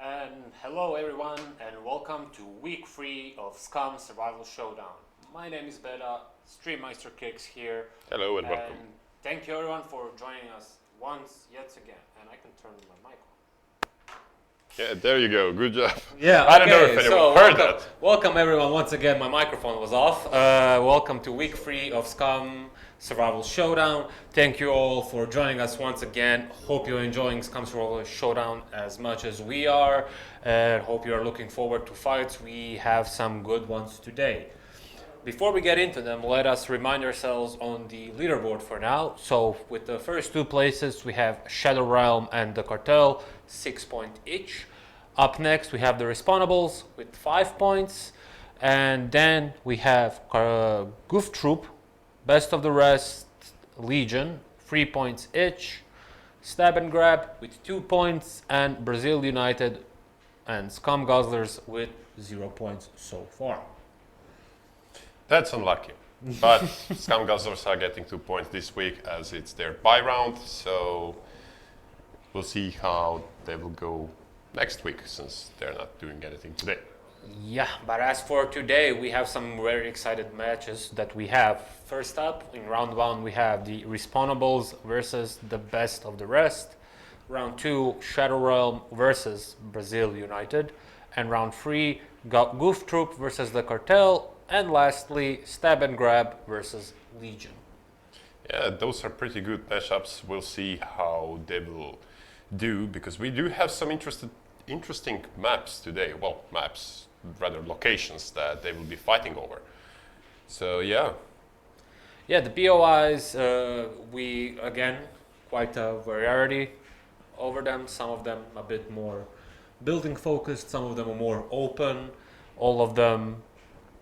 And hello everyone and welcome to week 3 of SCUM Survivors Showdown. My name is Beta, Streammeister Kicks here. Hello and welcome. Thank you everyone for joining us once yet again. And I can turn my mic on. Yeah, there you go. Good job. Yeah, I don't know if anyone heard that. Welcome everyone once again. My microphone was off. Welcome to week 3 of SCUM Survival Showdown. Thank you all for joining us once again. Hope you're enjoying SCUM Survival Showdown as much as we are. And hope you're looking forward to fights. We have some good ones today. Before we get into them, let us remind ourselves on the leaderboard for now. So with the first two places, we have Shadow Realm and the Cartel, 6 points each. Up next, we have the Respawnables with 5 points. And then we have Goof Troop, Best of the Rest, Legion, 3 points each. Stab and Grab with 2 points. And Brazil United and Scum Guzzlers with 0 points so far. That's unlucky. But Scum Guzzlers are getting 2 points this week as it's their bye round. So we'll see how they will go next week since they're not doing anything today. Yeah, but as for today, we have some very excited matches that we have. First up, in round 1, we have the Respawnables versus the Best of the Rest. Round 2, Shadow Realm versus Brazil United. And round 3, Goof Troop versus the Cartel. And lastly, Stab and Grab versus Legion. Yeah, those are pretty good matchups. We'll see how they will do because we do have some interesting maps today. Well, maps, rather locations that they will be fighting over. So yeah. Yeah, the POIs, we again quite a variety over them. Some of them a bit more building focused, some of them are more open. All of them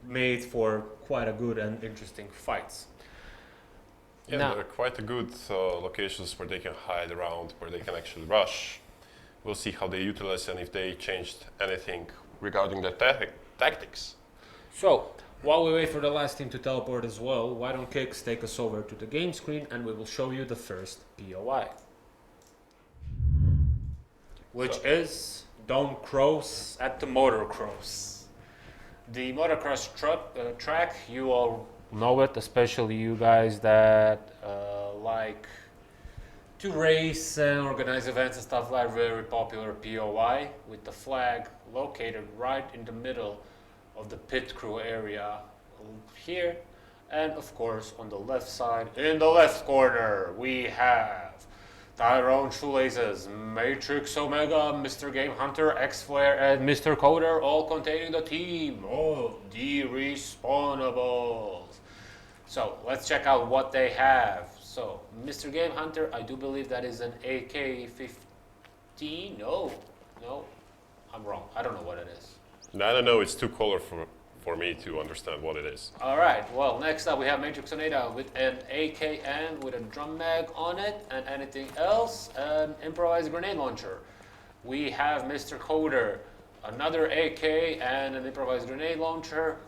made for quite a good and interesting fights. Yeah, they're quite a good locations where they can hide around, where they can actually rush. We'll see how they utilize and if they changed anything regarding their tactics. So, while we wait for the last team to teleport as well, why don't Kicks take us over to the game screen and we will show you the first POI. Which is Dome Cross at the Motocross. The motocross track, you all know it, especially you guys that like to race and organize events and stuff like very popular POI with the flag located right in the middle of the pit crew area here. And of course on the left side, in the left corner, we have Tyrone Shoelaces, Matrix Omega, Mr. Game Hunter, X-Flare, and Mr. Coder, all containing the team of the Respawnables. So let's check out what they have. So Mr. Game Hunter, I do believe that is an AK-15. No, I'm wrong. I don't know what it is. I don't know. It's too colorful for me to understand what it is. All right. Well, next up we have Matrix Oneda with an AK and with a drum mag on it, and anything else, an improvised grenade launcher. We have Mr. Coder, another AK and an improvised grenade launcher.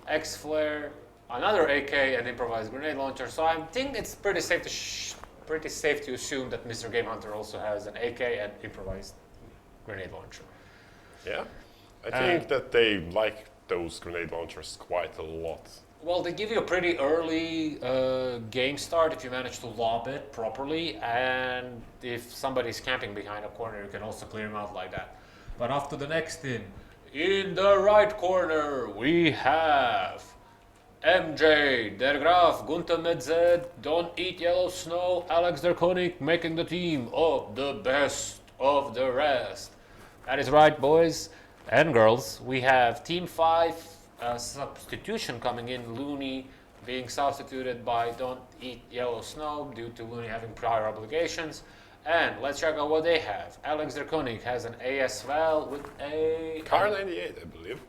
X-Flare, another AK and improvised grenade launcher. So I think it's pretty safe to assume that Mr. Game Hunter also has an AK and improvised grenade launcher. Yeah, I think that they like those grenade launchers quite a lot. Well, they give you a pretty early game start if you manage to lob it properly, and if somebody's camping behind a corner, you can also clear them out like that. But after the next team, in the right corner, we have MJ, Der Graaf, Gunther Medzed, Don't Eat Yellow Snow, Alex Der Konig making the team of the Best of the Rest. That is right, boys and girls. We have Team 5 substitution coming in, Looney being substituted by Don't Eat Yellow Snow due to Looney having prior obligations. And let's check out what they have. Alex Der Konig has an AS Val with a... Car 98, I believe.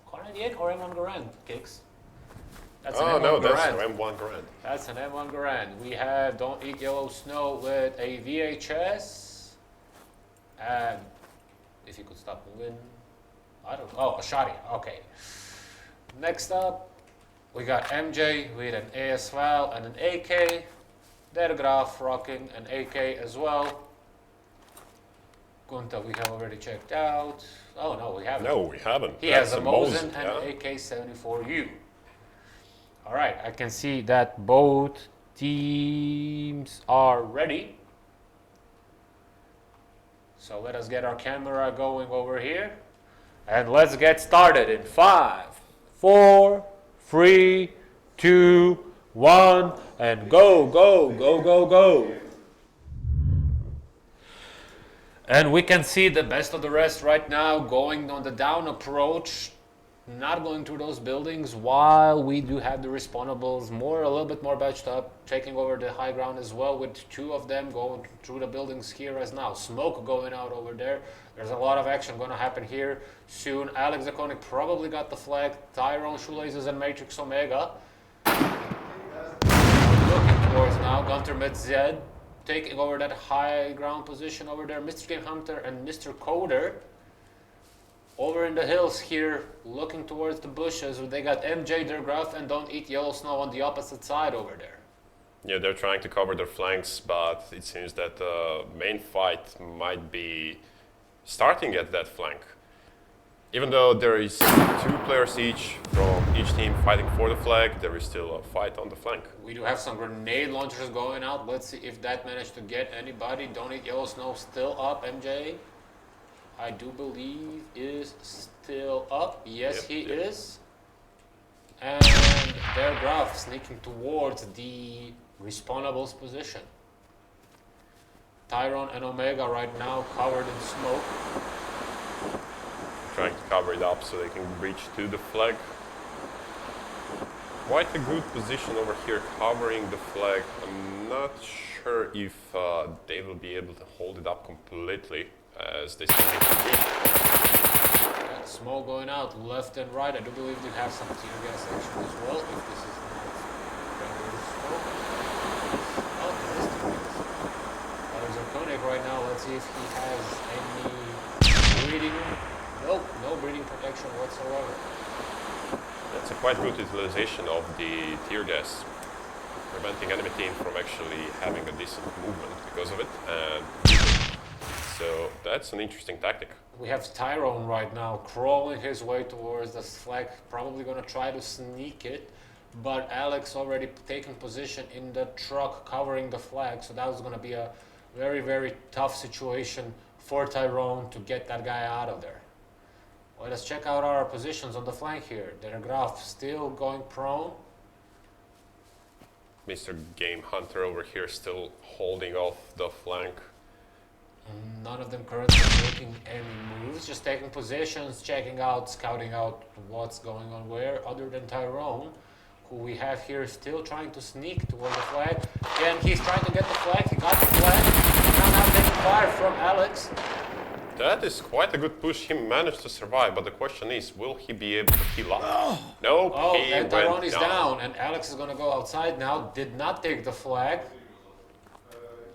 Car 98 or M1 Garand, Kicks? That's an M1 Garand. That's an M1 Garand. We have Don't Eat Yellow Snow with a VHS. And if you could stop moving. I don't know. Oh, a Shotty. Okay. Next up, we got MJ with an AS Val and an AK. Der Graaf rocking an AK as well. Gunta we have already checked out. Oh no, we haven't. No, we haven't. He That's has a Mosin yeah. and AK-74U. All right, I can see that both teams are ready. So let us get our camera going over here. And let's get started in 5, 4, 3, 2, 1, and go, go, go, go, go. And we can see the best of the rest right now going on the down approach, not going through those buildings, while we do have the respawnables a little bit more batched up, taking over the high ground as well, with 2 of them going through the buildings here as now. Smoke going out over there. There's a lot of action going to happen here soon. Alex the Conic probably got the flag. Tyrone, Shoelaces, and Matrix Omega looking towards now. Gunter Medzed taking over that high ground position over there. Mr. Game Hunter and Mr. Coder over in the hills here, looking towards the bushes. They got MJ, their Gruff, and Don't Eat Yellow Snow on the opposite side over there. Yeah, they're trying to cover their flanks, but it seems that the main fight might be starting at that flank. Even though there is 2 players each from each team fighting for the flag, there is still a fight on the flank. We do have some grenade launchers going out. Let's see if that managed to get anybody. Don't Eat Yellow Snow still up. MJ, I do believe, is still up. Yes, he is. And their Graph sneaking towards the respawnables position. Tyrone and Omega right now covered in smoke. Trying to cover it up so they can reach to the flag. Quite a good position over here covering the flag. I'm not sure if they will be able to hold it up completely as they still need to reach. Smoke going out left and right. I do believe they have some tear gas action as well. If this is not regular smoke. Oh, there is tear gas. There's a Koenig right now. Let's see if he has any breathing. Nope, no breathing protection whatsoever. That's a quite good utilization of the tear gas, preventing enemy team from actually having a decent movement because of it. And so that's an interesting tactic. We have Tyrone right now crawling his way towards the flag, probably going to try to sneak it, but Alex already taking position in the truck covering the flag, so that was going to be a very, very tough situation for Tyrone to get that guy out of there. Let us check out our positions on the flank here. Der Graf still going prone. Mr. Game Hunter over here still holding off the flank. None of them currently making any moves, just taking positions, checking out, scouting out what's going on where, other than Tyrone, who we have here still trying to sneak toward the flag. And he's trying to get the flag, he got the flag, now taking fire from Alex. That is quite a good push. He managed to survive, but the question is, will he be able to heal up? Nope, Oh, he and Tyrone went is down, and Alex is going to go outside now. Did not take the flag.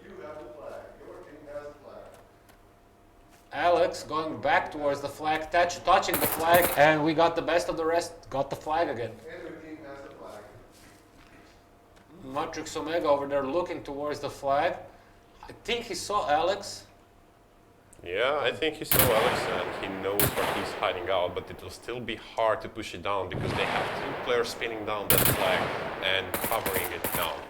You have the flag. Your team has the flag. Alex going back towards the flag, touching the flag, and we got the best of the rest, got the flag again. And your team has the flag. Matrix Omega over there looking towards the flag. I think he saw Alex. Yeah, I think he saw Alex and he knows where he's hiding out, but it will still be hard to push it down because they have 2 players spinning down that flag and covering it down.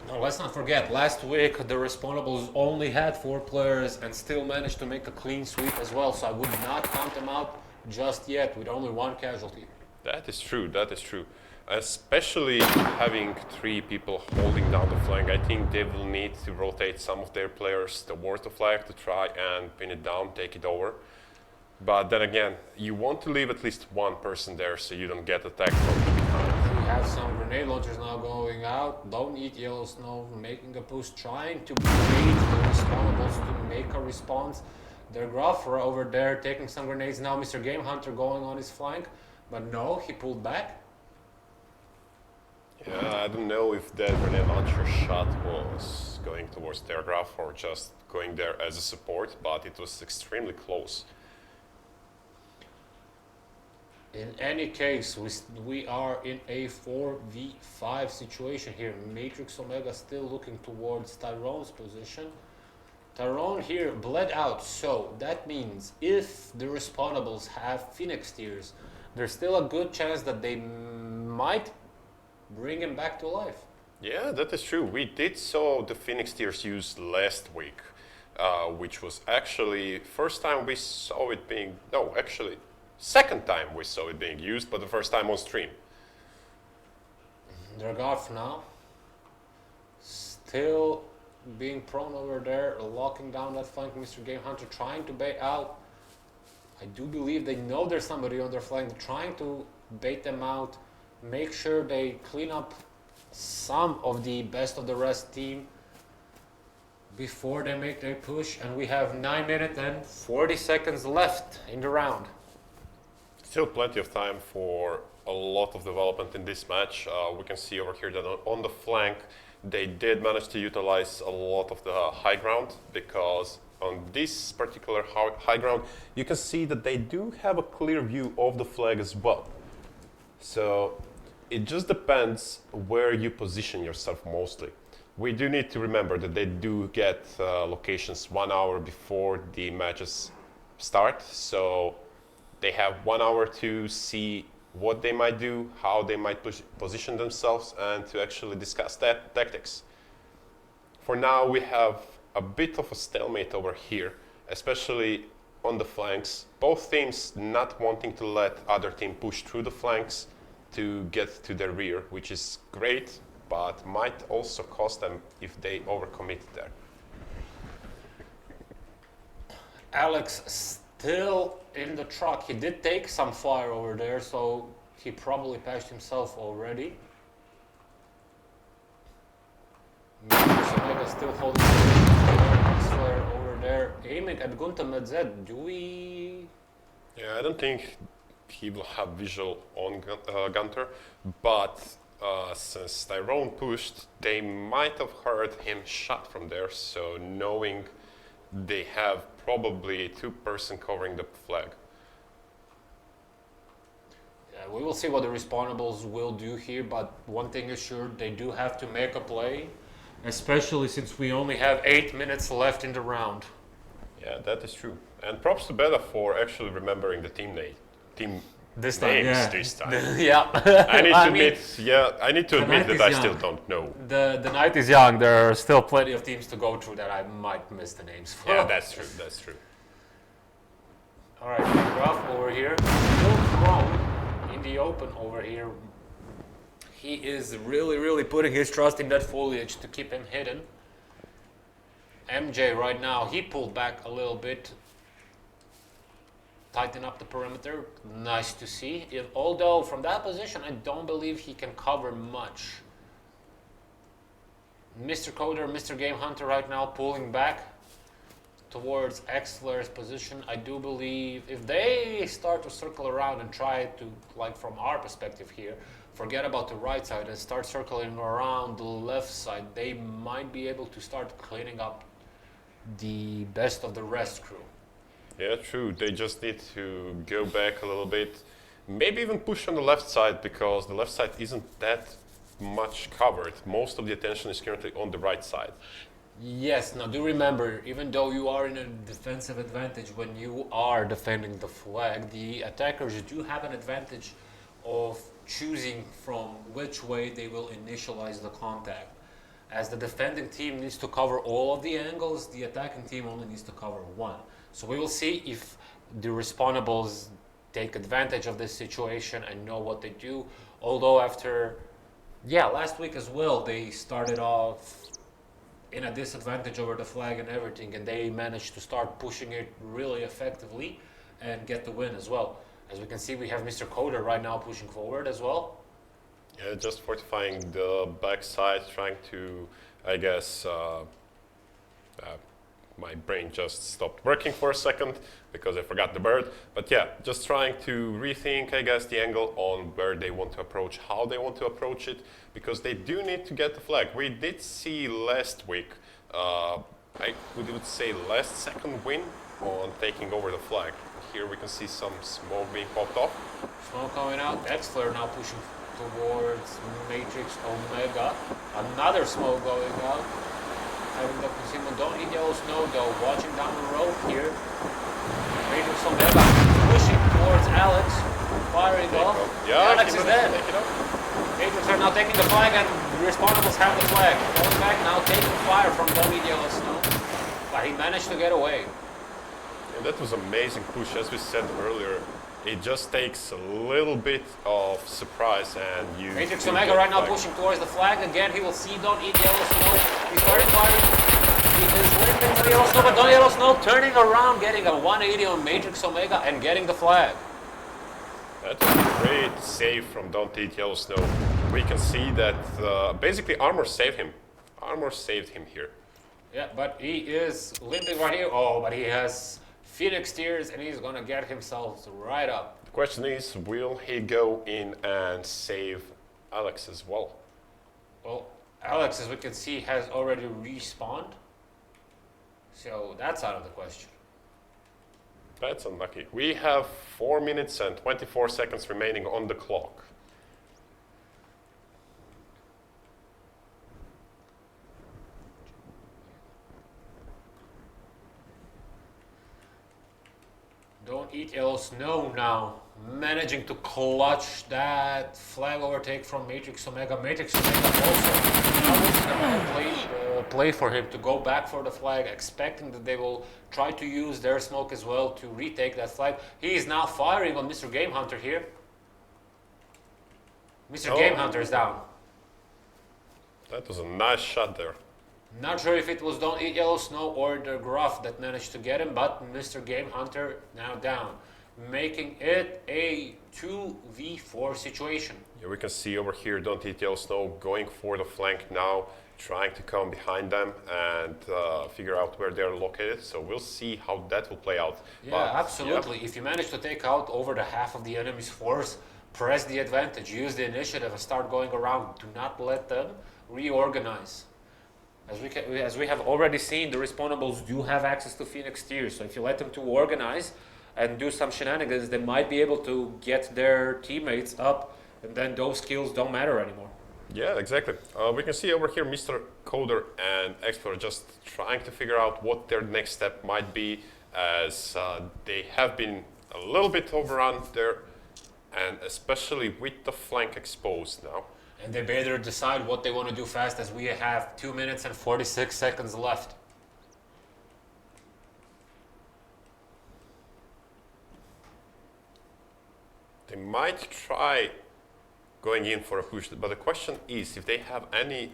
Now, let's not forget, last week the Respawnables only had 4 players and still managed to make a clean sweep as well, so I would not count them out just yet with only 1 casualty. That is true, that is true. Especially having 3 people holding down the flank, I think they will need to rotate some of their players towards the flag to try and pin it down, take it over. But then again, you want to leave at least 1 person there so you don't get attacked from behind. We have some grenade launchers now going out. Don't Eat Yellow Snow making a push, trying to bait the Respawnables to make a response. Their Gruffer over there taking some grenades now. Mr. Game Hunter going on his flank, but no, he pulled back. Yeah, I don't know if that grenade launcher shot was going towards their graph or just going there as a support, but it was extremely close. In any case, we are in a 4v5 situation here. Matrix Omega still looking towards Tyrone's position. Tyrone here bled out, so that means if the respawnables have Phoenix tiers, there's still a good chance that they might bring him back to life. Yeah, that is true. We did saw the Phoenix tiers used last week, which was actually first time we saw it being, no, actually second time we saw it being used, but the first time on stream. Dragov now, still being prone over there, locking down that flank. Mr. Game Hunter trying to bait out. I do believe they know there's somebody on their flank, trying to bait them out, make sure they clean up some of the best of the rest team before they make their push. And we have 9 minutes and 40 seconds left in the round. Still plenty of time for a lot of development in this match. We can see over here that on the flank, they did manage to utilize a lot of the high ground, because on this particular high ground, you can see that they do have a clear view of the flag as well. So it just depends where you position yourself mostly. We do need to remember that they do get locations 1 hour before the matches start. So they have 1 hour to see what they might do, how they might position themselves, and to actually discuss that tactics. For now, we have a bit of a stalemate over here, especially on the flanks. Both teams not wanting to let other team push through the flanks to get to their rear, which is great, but might also cost them if they overcommit there. Alex still in the truck. He did take some fire over there, so he probably patched himself already. Omega still holding the flare over there, aiming at Gunta Medzed. Do we? Yeah, I don't think he will have visual on Gunter, but since Tyrone pushed, they might have heard him shot from there, so knowing they have probably 2-person covering the flag. Yeah, we will see what the respawnables will do here, but one thing is sure, they do have to make a play, especially since we only have 8 minutes left in the round. Yeah, that is true. And props to Beta for actually remembering the team names This time. Yeah. I need to admit that I still don't know. The night is young. There are still plenty of teams to go through that I might miss the names for. Yeah, that's true. That's true. All right, Graf over here, still prone in the open over here. He is really putting his trust in that foliage to keep him hidden. MJ right now, he pulled back a little bit, tighten up the perimeter. Nice to see. Although from that position, I don't believe he can cover much. Mr. Coder, Mr. Game Hunter right now pulling back towards X-Flare's position. I do believe if they start to circle around and try to, like from our perspective here, forget about the right side and start circling around the left side, they might be able to start cleaning up the best of the rest crew. Yeah, true. They just need to go back a little bit. Maybe even push on the left side, because the left side isn't that much covered. Most of the attention is currently on the right side. Yes, now do remember, even though you are in a defensive advantage when you are defending the flag, the attackers do have an advantage of choosing from which way they will initialize the contact. As the defending team needs to cover all of the angles, the attacking team only needs to cover one. So we will see if the respawnables take advantage of this situation and know what they do. Although after, last week as well, they started off in a disadvantage over the flag and everything, and they managed to start pushing it really effectively and get the win as well. As we can see, we have Mr. Coder right now pushing forward as well. Yeah, just fortifying the backside, trying to, I guess, my brain just stopped working for a second because I forgot the bird. But yeah, just trying to rethink, I guess, the angle on where they want to approach, how they want to approach it, because they do need to get the flag. We did see last week, I would say last second win on taking over the flag. Here we can see some smoke being popped off. Smoke coming out. X-Flare now pushing towards Matrix Omega. Another smoke going out. having the Cosimo. Don't eat yellow snow though. Watching down the road here. Matrix Omega pushing towards Alex. Firing off. Yeah, Alex is dead. take it up. Matrix are now taking the flag and the respawnables have the flag. Falling back now, taking fire from Don't Eat Yellow Snow. But he managed to get away. And that was amazing push, as we said earlier. It just takes a little bit of surprise and you... Matrix Omega right now pushing towards the flag. Again, he will see Don't Eat Yellow Snow. He's starting firing. He is limping to Yellow Snow, but Don't Yellow Snow turning around, getting a 180 on Matrix Omega and getting the flag. That was a great save from Don't Eat Yellow Snow. We can see that basically Armor saved him. Armor saved him here. Yeah, but he is limping right here. Oh, but he has Phoenix Tears and he's gonna get himself right up. The question is, will he go in and save Alex as well? Well, Alex, as we can see, has already respawned. So that's out of the question. That's unlucky. We have 4 minutes and 24 seconds remaining on the clock. Don't Eat Yellow Snow now. Managing to clutch that flag overtake from Matrix Omega. Matrix Omega also. That was the bad play for him to go back for the flag, expecting that they will try to use their smoke as well to retake that flag. He is now firing on Mr. Game Hunter here. Mr. Game Hunter is down. That was a nice shot there. Not sure if it was Don't Eat Yellow Snow or the Gruff that managed to get him, but Mr. Game Hunter now down, making it a 2v4 situation. Yeah, we can see over here Don't Eat Yellow Snow going for the flank now, trying to come behind them and figure out where they're located. So we'll see how that will play out. Yeah, But, absolutely. If you manage to take out over the half of the enemy's force, press the advantage, use the initiative and start going around. Do not let them reorganize. As we have already seen, the respawnables do have access to Phoenix Tears. So if you let them to organize and do some shenanigans, they might be able to get their teammates up, and then those kills don't matter anymore. Yeah, exactly. We can see over here Mr. Coder and Explorer just trying to figure out what their next step might be, as they have been a little bit overrun there, and especially with the flank exposed now. And they better decide what they want to do fast, as we have 2 minutes and 46 seconds left. They might try going in for a push, but the question is if they have any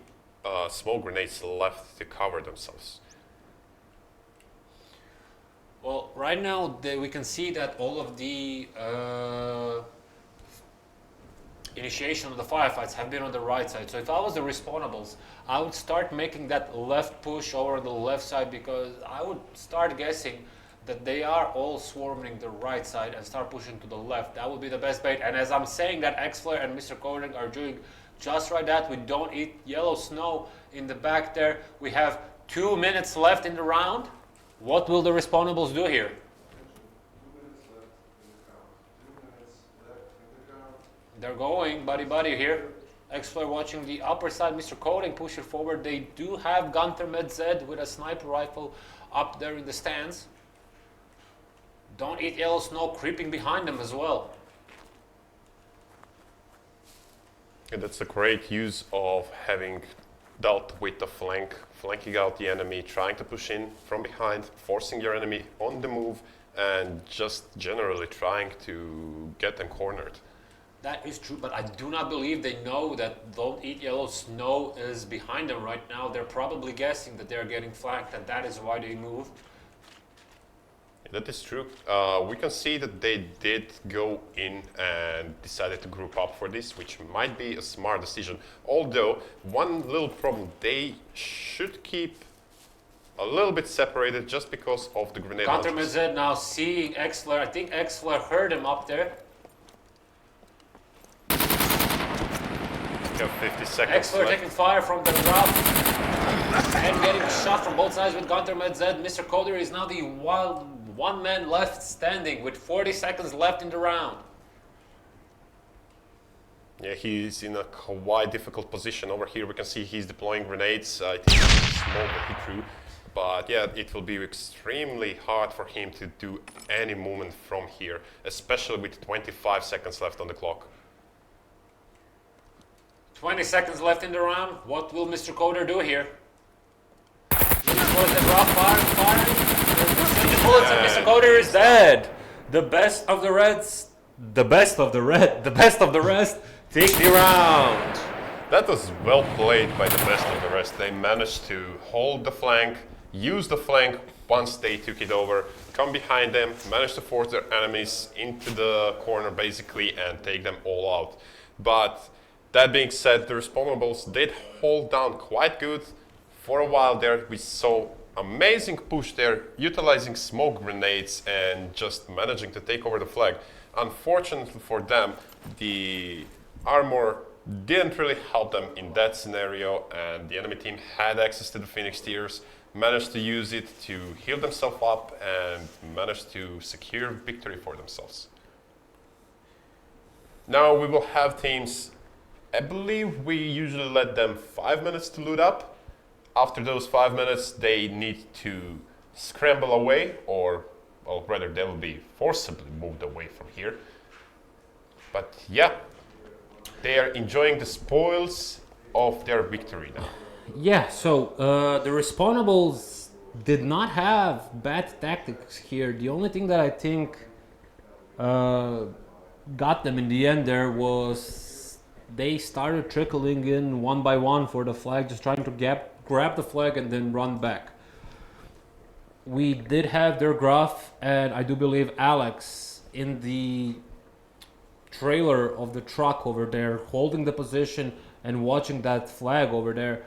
smoke grenades left to cover themselves. Well, right now we can see that all of the initiation of the firefights have been on the right side. So if I was the respawnables, I would start making that left push over the left side, because I would start guessing that they are all swarming the right side and start pushing to the left. That would be the best bait. And as I'm saying that, X-Flare and Mr. Coding are doing just right that. We Don't Eat Yellow Snow in the back there. We have 2 minutes left in the round. What will the respawnables do here? 2 minutes left in the count. 2 minutes left in the count. They're going buddy here. X-Flare watching the upper side. Mr. Coding pushing forward. They do have Gunther Med-Z with a sniper rifle up there in the stands. Don't Eat Yellow Snow creeping behind them as well. And that's a great use of having dealt with the flank, flanking out the enemy, trying to push in from behind, forcing your enemy on the move, and just generally trying to get them cornered. That is true, but I do not believe they know that Don't Eat Yellow Snow is behind them right now. They're probably guessing that they're getting flanked, and that is why they moved. That is true. We can see that they did go in and decided to group up for this, which might be a smart decision. Although, one little problem, they should keep a little bit separated just because of the grenade Counter launchers. Mezed now seeing X-Flare. I think X-Flare heard him up there. We have 50 seconds X-Flare left. taking fire from the ground and getting shot from both sides with Gunter Med-Z. Mr. Coder is now the one man left standing with 40 seconds left in the round. Yeah, he's in a quite difficult position over here. We can see he's deploying grenades. I think it's smoke that he threw. But yeah, it will be extremely hard for him to do any movement from here, especially with 25 seconds left on the clock. 20 seconds left in the round. What will Mr. Coder do here? Was the rock firing? The bullets and Mr. Coder is dead. The best of the Reds, the best of the rest, take the round. That was well played by the best of the rest. They managed to hold the flank, use the flank once they took it over, come behind them, managed to force their enemies into the corner basically and take them all out. But that being said, the Respawnables did hold down quite good. For a while there, we saw amazing push there, utilizing smoke grenades and just managing to take over the flag. Unfortunately for them, the armor didn't really help them in that scenario, and the enemy team had access to the Phoenix tiers, managed to use it to heal themselves up and managed to secure victory for themselves. Now we will have teams, I believe we usually let them 5 minutes to loot up. After those 5 minutes, they need to scramble away, or well, rather they will be forcibly moved away from here. But yeah, they are enjoying the spoils of their victory now. Yeah, so the Respawnables did not have bad tactics here. The only thing that I think got them in the end there was they started trickling in one by one for the flag, just trying to grab the flag and then run back. We did have their Graf and I do believe Alex in the trailer of the truck over there, holding the position and watching that flag over there.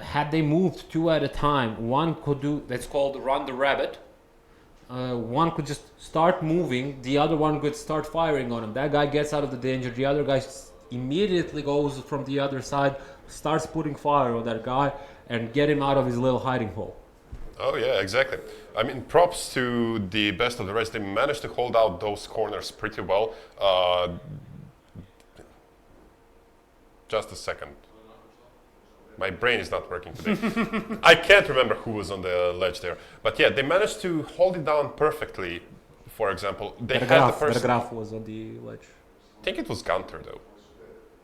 Had they moved two at a time, one could do, that's called run the rabbit. One could just start moving, the other one could start firing on him. That guy gets out of the danger, the other guy immediately goes from the other side, starts putting fire on that guy and get him out of his little hiding hole. Oh yeah, exactly. I mean, props to the best of the rest. They managed to hold out those corners pretty well. Just a second. My brain is not working today. I can't remember who was on the ledge there. But yeah, they managed to hold it down perfectly. For example, they had the person... The Graf was on the ledge. I think it was Gunter though.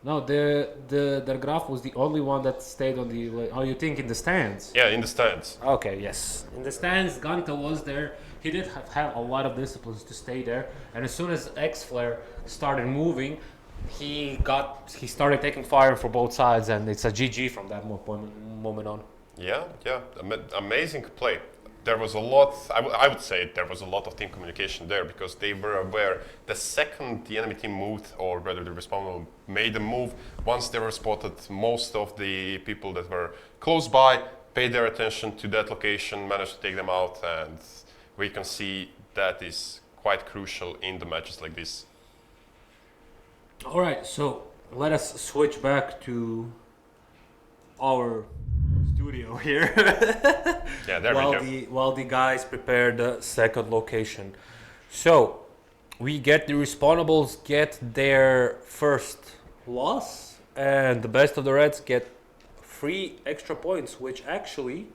No, the Graf was the only one that stayed on the ledge. Oh, you think in the stands? Yeah, in the stands. Okay, yes. In the stands, Gunter was there. He did have a lot of disciplines to stay there. And as soon as X-Flare started moving, he started taking fire for both sides, and it's a GG from that moment on. Yeah, amazing play. There was a lot, I would say there was a lot of team communication there, because they were aware the second the enemy team moved, or rather the Respawn made a move, once they were spotted, most of the people that were close by paid their attention to that location, managed to take them out, and we can see that is quite crucial in the matches like this. All right, so let us switch back to our studio here. Yeah, there we go. While the guys prepare the second location. So we get the Respawnables get their first loss, and the best of the Reds get 3 extra points, which actually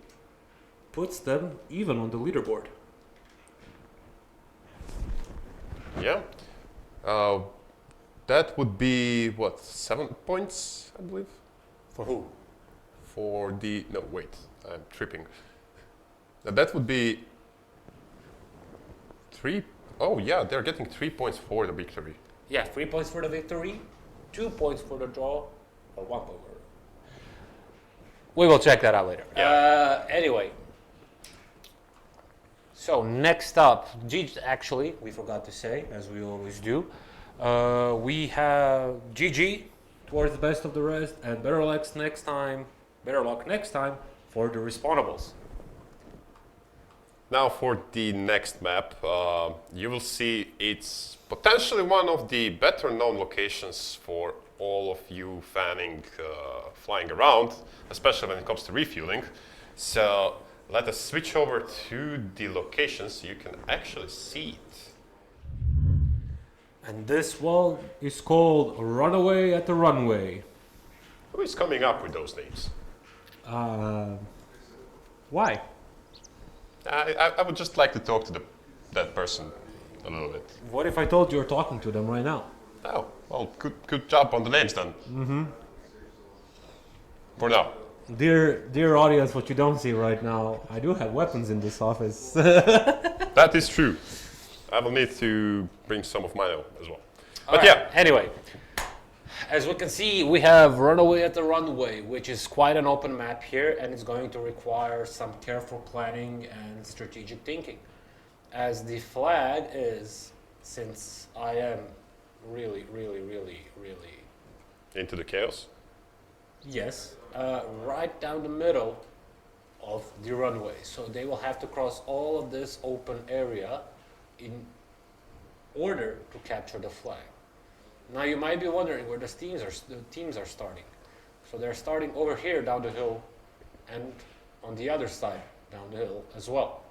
puts them even on the leaderboard. Yeah. That would be, what, 7 points, I believe? For who? For the, no, wait, I'm tripping. That would be 3, oh yeah, they're getting 3 points for the victory. Yeah, 3 points for the victory, 2 points for the draw, or 1 point for We will check that out later. Yeah. Anyway. So next up, actually, we forgot to say, as we always do, we have GG towards the best of the rest, and better luck next time for the Respawnables. Now for the next map, you will see it's potentially one of the better known locations for all of you flying around, especially when it comes to refueling. So let us switch over to the location so you can actually see it. And this one is called Runaway at the Runway. Who is coming up with those names? Why? I would just like to talk to that person a little bit. What if I told you you're talking to them right now? Oh, well, good job on the names then. For now. Dear audience, what you don't see right now, I do have weapons in this office. That is true. I will need to bring some of mine as well. But yeah. Anyway, as we can see, we have Runaway at the Runway, which is quite an open map here, and it's going to require some careful planning and strategic thinking. As the flag is, since I am really Into the chaos. yes, right down the middle of the runway. So they will have to cross all of this open area in order to capture the flag. Now you might be wondering where the teams are starting. So they're starting over here down the hill and on the other side down the hill as well.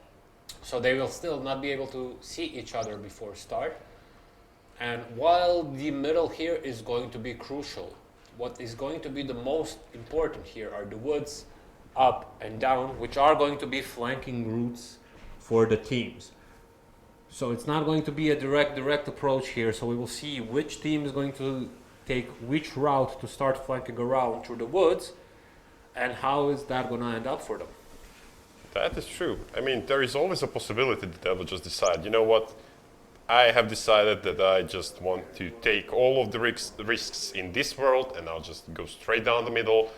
So they will still not be able to see each other before start. And while the middle here is going to be crucial, what is going to be the most important here are the woods up and down, which are going to be flanking routes for the teams. So it's not going to be a direct approach here. So we will see which team is going to take which route to start flanking around through the woods, and how is that going to end up for them. That is true. I mean, there is always a possibility that they will just decide, you know what, I have decided that I just want to take all of the risks in this world and I'll just go straight down the middle.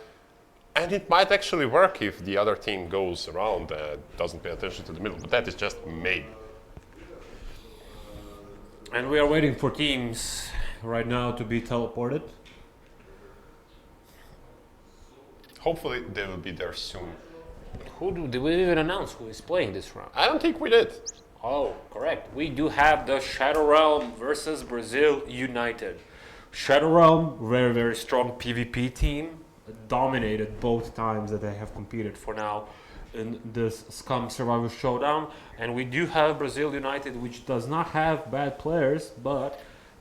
And it might actually work if the other team goes around and doesn't pay attention to the middle, but that is just maybe. And we are waiting for teams right now to be teleported. Hopefully they will be there soon. Did we even announce who is playing this round? I don't think we did. Oh, correct. We do have the Shadow Realm versus Brazil United. Shadow Realm, very strong PvP team, dominated both times that they have competed for now in this SCUM Survivors Showdown. And we do have Brazil United, which does not have bad players, but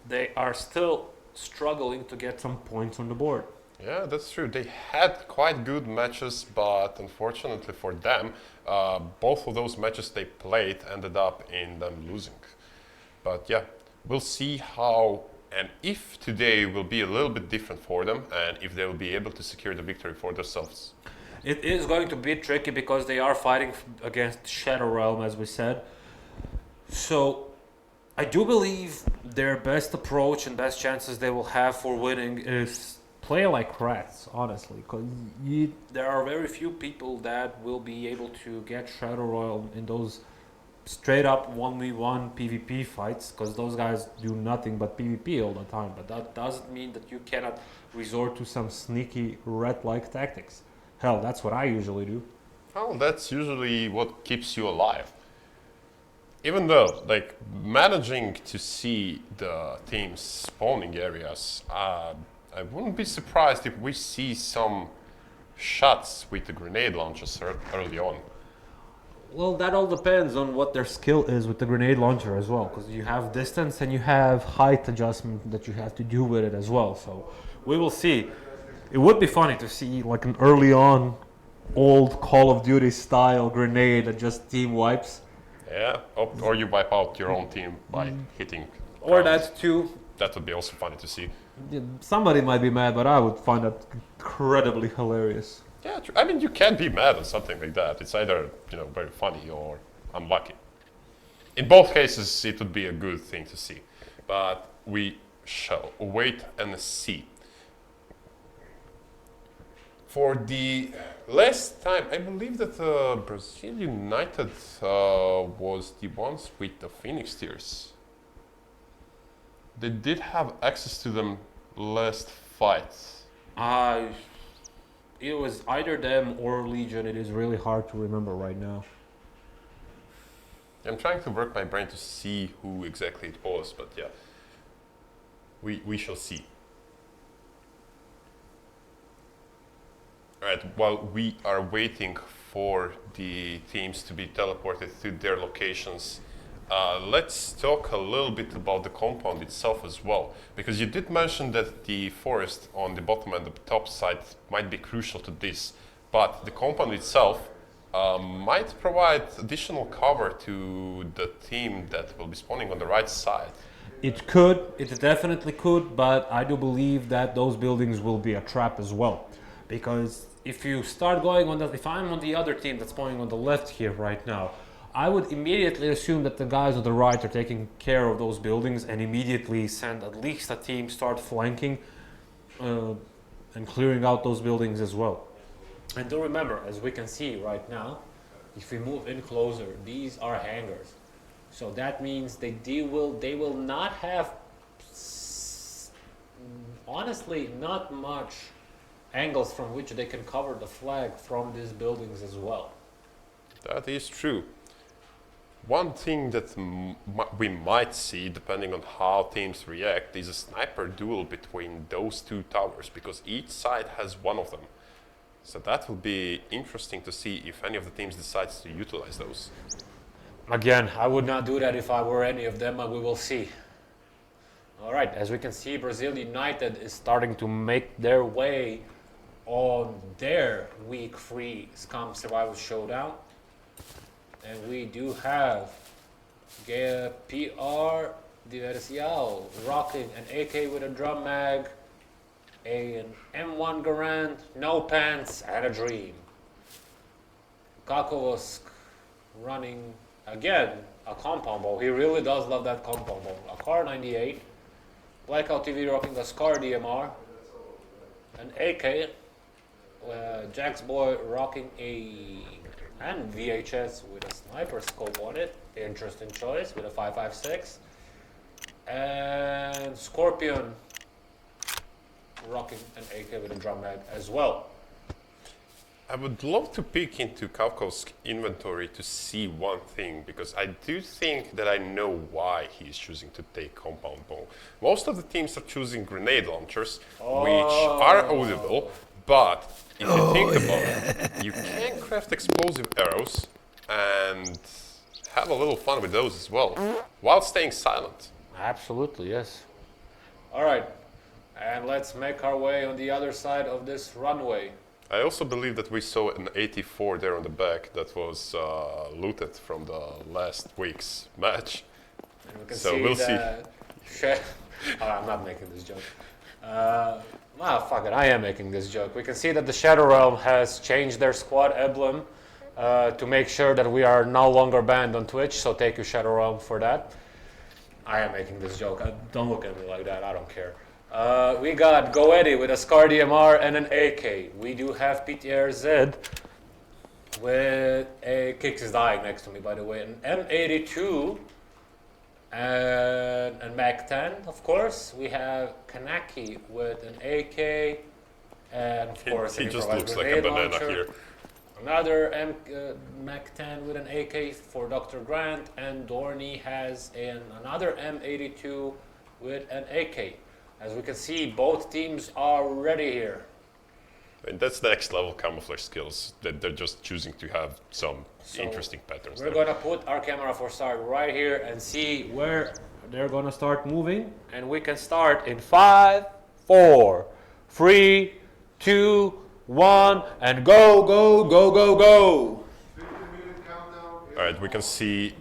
they are still struggling to get some points on the board. Yeah, that's true. They had quite good matches, but unfortunately for them, both of those matches they played ended up in them losing. But yeah, we'll see how and if today will be a little bit different for them and if they will be able to secure the victory for themselves. It is going to be tricky because they are fighting against Shadow Realm, as we said. So I do believe their best approach and best chances they will have for winning is play like rats, honestly, because there are very few people that will be able to get Shadow Realm in those straight up 1v1 PvP fights, because those guys do nothing but PvP all the time. But that doesn't mean that you cannot resort to some sneaky rat-like tactics. Hell, that's what I usually do. Oh, that's usually what keeps you alive. Even though, like, managing to see the team's spawning areas, I wouldn't be surprised if we see some shots with the grenade launchers early on. Well, that all depends on what their skill is with the grenade launcher as well, because you have distance and you have height adjustment that you have to do with it as well. So we will see. It would be funny to see like an early on old Call of Duty style grenade that just team wipes. Yeah, or you wipe out your own team by hitting. Or crowds. that too. That would be also funny to see. Yeah, somebody might be mad, but I would find that incredibly hilarious. Yeah, true. I mean, you can't be mad on something like that. It's either, very funny or unlucky. In both cases, it would be a good thing to see. But we shall wait and see. For the last time, I believe that Brazil United was the ones with the Phoenix tiers. They did have access to them last fight. It was either them or Legion. It is really hard to remember right now. I'm trying to work my brain to see who exactly it was, but yeah, we shall see. Alright, while we are waiting for the teams to be teleported to their locations, let's talk a little bit about the compound itself as well, because you did mention that the forest on the bottom and the top side might be crucial to this, but the compound itself might provide additional cover to the team that will be spawning on the right side. It could, it definitely could, but I do believe that those buildings will be a trap as well. Because if you start going on if I'm on the other team that's spawning on the left here right now, I would immediately assume that the guys on the right are taking care of those buildings and immediately send at least a team start flanking and clearing out those buildings as well. And do remember, as we can see right now, if we move in closer, these are hangars. So that means they will not have, honestly, not much angles from which they can cover the flag from these buildings as well. That is true. One thing that we might see, depending on how teams react, is a sniper duel between those two towers, because each side has one of them. So that will be interesting to see if any of the teams decides to utilize those. Again, I would not do that if I were any of them, and we will see. All right, as we can see, Brazil United is starting to make their way on their week 3 SCUM Survivors Showdown. And we do have PR Diversial rocking an AK with a drum mag, an M1 Garand, no pants, and a dream. Kakovosk running again a compound bow. He really does love that compound bow. A Car 98, Blackout TV rocking a Scar DMR, an AK, Jack's Boy rocking and VHS with a sniper scope on it. Interesting choice with a 5.56. And Scorpion rocking an AK with a drum mag as well. I would love to peek into Kavkov's inventory to see one thing, because I do think that I know why he's choosing to take compound bow. Most of the teams are choosing grenade launchers, which are audible, but if you think about it, you can craft explosive arrows and have a little fun with those as well, while staying silent. Absolutely, yes. All right, and let's make our way on the other side of this runway. I also believe that we saw an 84 there on the back that was looted from the last week's match. And we can So see we'll see. I'm not making this joke. Fuck it, I am making this joke. We can see that the Shadow Realm has changed their squad emblem to make sure that we are no longer banned on Twitch, so thank you, Shadow Realm, for that. I am making this joke. Don't look at me like that, I don't care. We got Goetti with a Scar DMR and an AK. We do have PTRZ with a Kix is dying next to me, by the way, an M82 and Mac 10, of course. We have Kanaki with an AK, and of course he just looks like a banana launcher. here. Another Mac 10 with an AK for Dr. Grant, and Dorney has another M82 with an AK. As we can see, both teams are ready here. And that's next level camouflage skills, that they're just choosing to have some interesting patterns. We're gonna put our camera for start right here and see where they're gonna start moving. And we can start in 5, 4, 3, 2, 1, and go, go, go, go, go. 50-minute countdown. Alright, we can see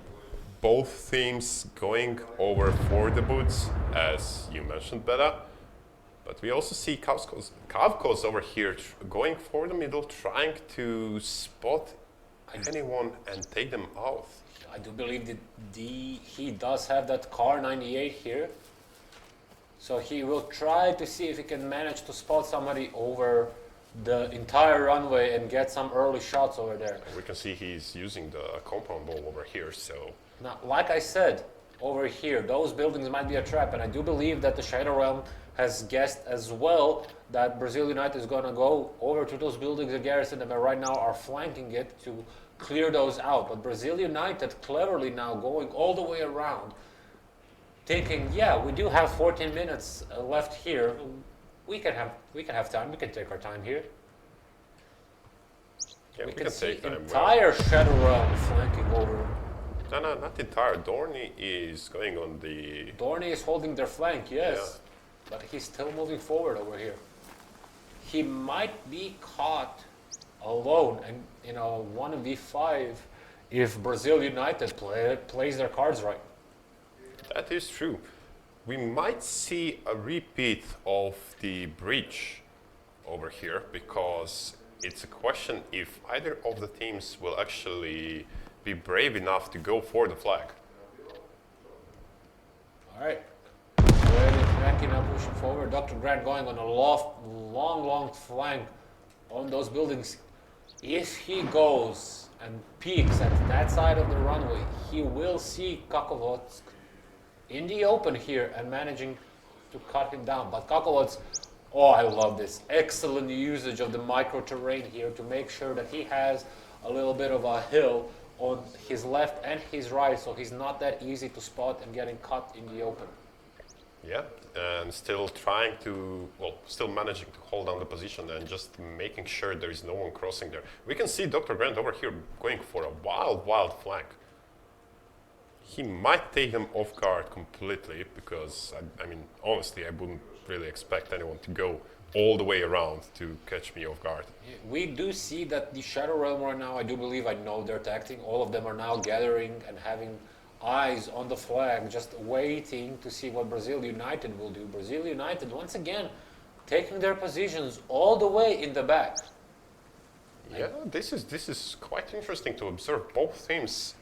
both teams going over for the boots, as you mentioned, Beta. But we also see Kavkos over here going for the middle, trying to spot anyone and take them out. I do believe that he does have that Car 98 here. So he will try to see if he can manage to spot somebody over the entire runway and get some early shots over there. We can see he's using the compound bow over here, so... Now, like I said, over here, those buildings might be a trap, and I do believe that the Shadow Realm has guessed as well that Brazil United is going to go over to those buildings and garrison them, and right now are flanking it to clear those out. But Brazil United cleverly now going all the way around, thinking, yeah, we do have 14 minutes left here. We can have time. We can take our time here. Yeah, we can see take time. entire Shadow Realm flanking over No, no, not entire. Dorney is going on the... Dorney is holding their flank, yes, but he's still moving forward over here. He might be caught alone and 1v5 if Brazil United plays their cards right. That is true. We might see a repeat of the breach over here because it's a question if either of the teams will actually be brave enough to go for the flag. All right. Knacki now pushing forward. Dr. Grant going on a long flank on those buildings. If he goes and peeks at that side of the runway, he will see Kakovotsk in the open here and managing to cut him down. But Kakovotsk, oh, I love this. Excellent usage of the micro terrain here to make sure that he has a little bit of a hill on his left and his right, so he's not that easy to spot and getting cut in the open. Yeah, and still trying to, still managing to hold down the position and just making sure there is no one crossing there. We can see Dr. Grant over here going for a wild flank. He might take them off guard completely because, I mean, honestly, I wouldn't really expect anyone to go all the way around to catch me off guard. We do see that the Shadow Realm right now, I do believe I know their tactic. All of them are now gathering and having eyes on the flag, just waiting to see what Brazil United will do. Brazil United, once again, taking their positions all the way in the back. Yeah, this is quite interesting to observe both teams.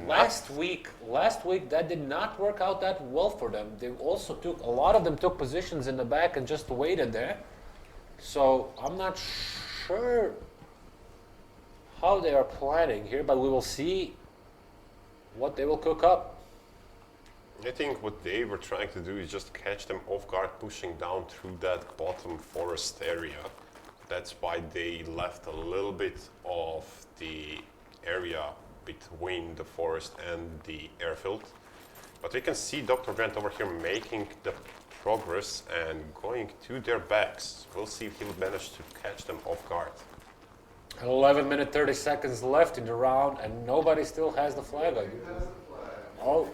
Last week that did not work out that well for them. They also a lot of them took positions in the back and just waited there. So I'm not sure how they are planning here, but we will see what they will cook up. I think what they were trying to do is just catch them off guard, pushing down through that bottom forest area. That's why they left a little bit of the area between the forest and the airfield. But we can see Dr. Grant over here making the progress and going to their backs. We'll see if he'll manage to catch them off guard. 11 minutes 30 seconds left in the round and nobody still has the flag. Oh,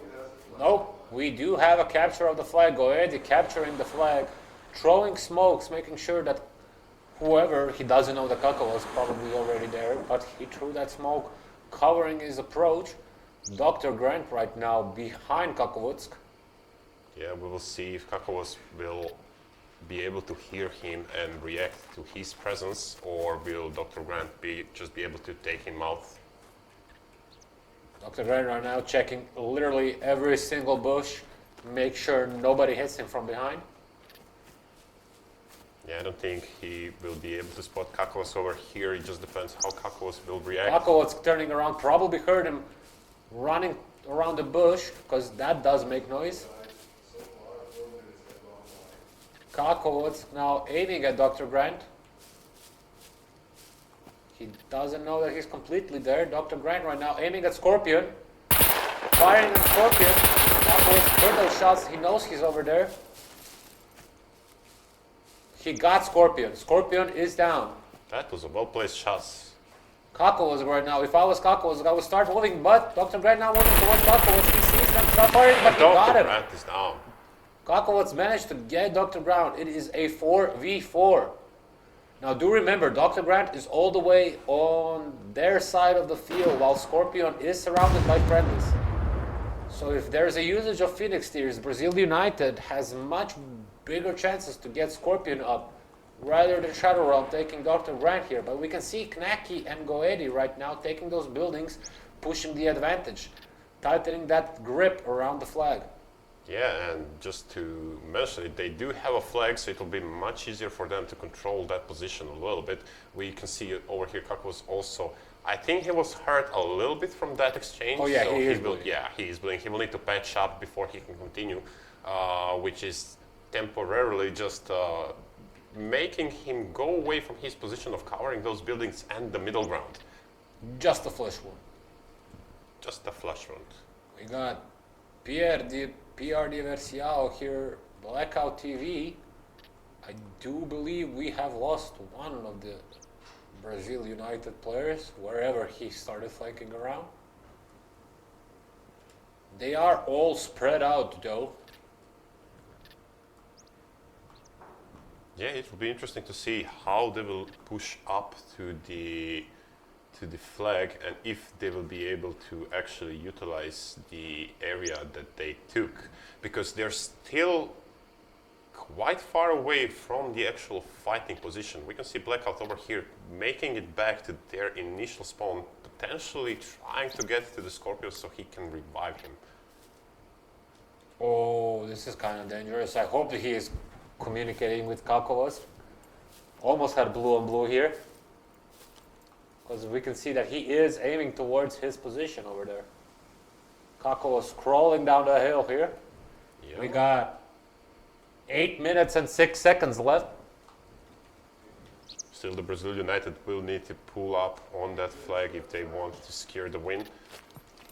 nope. We do have a capture of the flag. Goedi capturing the flag, throwing smokes, making sure that whoever, he doesn't know the Kaka was probably already there, but he threw that smoke, covering his approach. Dr. Grant right now behind Kakovotsk. Yeah, we will see if Kakovotsk will be able to hear him and react to his presence, or will Dr. Grant just be able to take him out? Dr. Grant right now checking literally every single bush, make sure nobody hits him from behind. Yeah, I don't think he will be able to spot Kakovotsk over here. It just depends how Kakovotsk will react. Kakovotsk turning around, probably heard him running around the bush, because that does make noise. Kakovotsk now aiming at Dr. Grant. He doesn't know that he's completely there. Dr. Grant right now aiming at Scorpion. Firing at Scorpion. Kakovotsk heard those shots. He knows he's over there. He got Scorpion. Scorpion is down. That was a well-placed shot. Kakovotsk right now. If I was Kakovotsk, I would start moving, but Dr. Grant now moving towards Kakovotsk. He sees them start firing, but he got him. Dr. Grant is down. Kakovotsk managed to get Dr. Grant. It is a 4v4. Now do remember, Dr. Grant is all the way on their side of the field while Scorpion is surrounded by friendlies. So if there's a usage of Phoenix tiers, Brazil United has much bigger chances to get Scorpion up rather than Shadow Realm taking Dr. Grant here. But we can see Knacki and Goedi right now taking those buildings, pushing the advantage, tightening that grip around the flag. Yeah, and just to mention it, they do have a flag, so it will be much easier for them to control that position a little bit. We can see it over here, Kakovotsk also, I think he was hurt a little bit from that exchange. Oh yeah, so he is bleeding. Yeah, he is bleeding. He will need to patch up before he can continue, which is temporarily just making him go away from his position of covering those buildings and the middle ground. Just a flush one. Just a flush round. We got PR Diversiao here, Blackout TV. I do believe we have lost one of the Brazil United players, wherever he started flanking around. They are all spread out though. Yeah, it will be interesting to see how they will push up to the flag and if they will be able to actually utilize the area that they took, because they're still quite far away from the actual fighting position. We can see Blackout over here making it back to their initial spawn, potentially trying to get to the Scorpio so he can revive him. Oh, this is kind of dangerous. I hope that he is communicating with Kakovas. Almost had blue on blue here. Because we can see that he is aiming towards his position over there. Kakovas crawling down the hill here. Yeah. We got 8 minutes and 6 seconds left. Still, the Brazil United will need to pull up on that flag if they want to secure the win.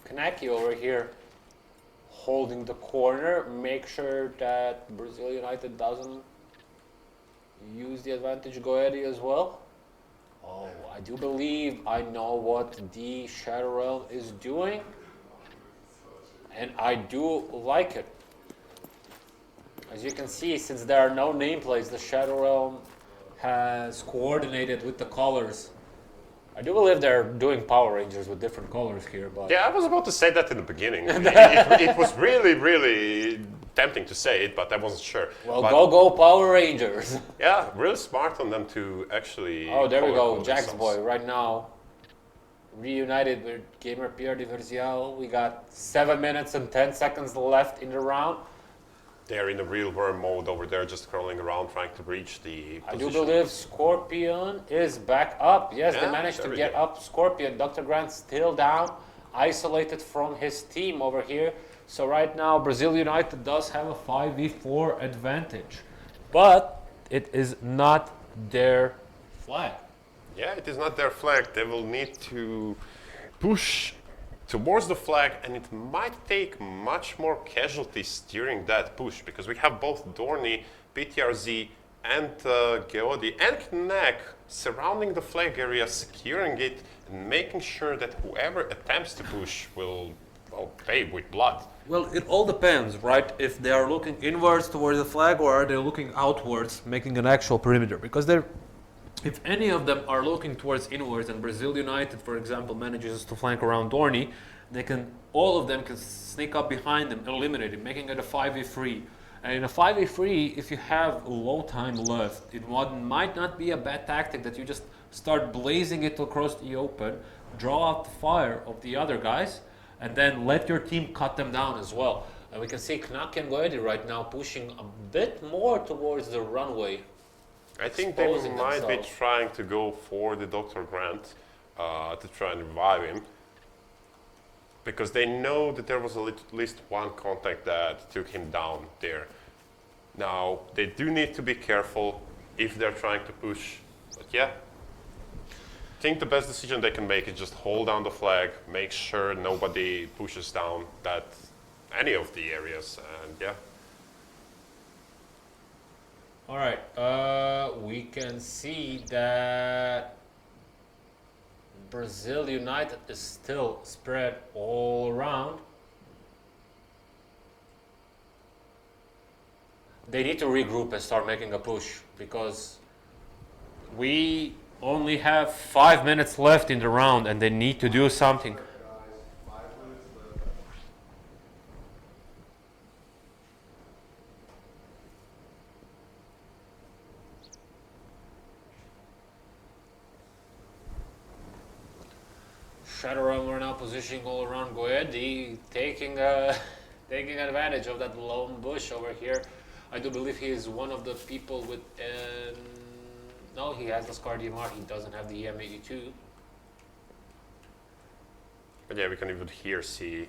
Kaneki over here holding the corner. Make sure that Brazil United doesn't use the advantage Goedi as well. Oh, I do believe I know what the Shadow Realm is doing. And I do like it. As you can see, since there are no nameplates, the Shadow Realm has coordinated with the colors. I do believe they're doing Power Rangers with different colors here, but Yeah, I was about to say that in the beginning. it was really, really tempting to say it, but I wasn't sure. well, But go Power Rangers! yeah, really smart on them to actually. Oh, there we go, color Jax themselves. Boy right now. Reunited with gamer Pierre Diversial. We got 7 minutes and 10 seconds left in the round. They're in the real worm mode over there, just crawling around, trying to reach the I position. do believe Scorpion is back up. Yes, they Yeah, managed to there we get go. up Scorpion. Dr. Grant still down, isolated from his team over here. So right now, Brazil United does have a 5v4 advantage. But it is not their flag. Yeah, it is not their flag. They will need to push towards the flag, and it might take much more casualties during that push, because we have both Dorney, PTRZ, and Geodi and Knack surrounding the flag area, securing it, and making sure that whoever attempts to push will pay with blood. Well, it all depends, right? If they are looking inwards towards the flag or are they looking outwards, making an actual perimeter. Because if any of them are looking towards inwards and Brazil United, for example, manages to flank around Dorney, all of them can sneak up behind them, eliminate him, making it a 5v3. And in a 5v3, if you have low time left, might not be a bad tactic that you just start blazing it across the open, draw out the fire of the other guys, and then let your team cut them down as well. And we can see Knack and Goedi right now pushing a bit more towards the runway. I think they Exposing might be themselves. trying to go for the Dr. Grant to try and revive him, because they know that there was at least one contact that took him down there. Now, they do need to be careful if they're trying to push, but yeah. I think the best decision they can make is just hold down the flag, make sure nobody pushes down any of the areas, and yeah. All right, we can see that Brazil United is still spread all around. They need to regroup and start making a push because we only have 5 minutes left in the round and they need to do something. Guys, 5 minutes left. Shadow Realm are now positioning all around Goedi, taking advantage of that lone bush over here. I do believe he is one of the people with. No, he has the Scar DMR. He doesn't have the EM82. But yeah, we can even here see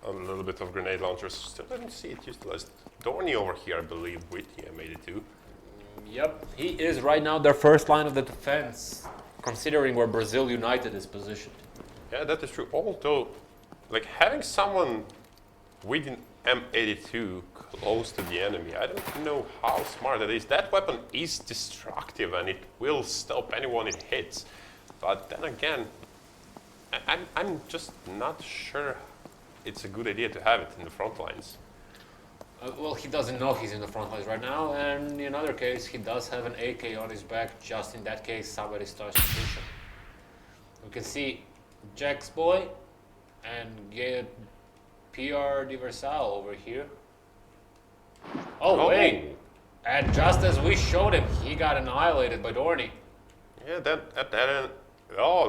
a little bit of grenade launchers. Still didn't see it utilized. Dorney over here, I believe, with the M82. Yep, he is right now their first line of the defense, considering where Brazil United is positioned. Yeah, that is true. Although, like having someone with an M82 close to the enemy, I don't know how smart that is. That weapon is destructive and it will stop anyone it hits. But then again, I'm just not sure it's a good idea to have it in the front lines. Well, he doesn't know he's in the front lines right now, and in other case, he does have an AK on his back. Just in that case, somebody starts to push him. We can see Jack's boy and get PR Diversal over here. Oh, wait! And just as we showed him, he got annihilated by Dorney. Yeah,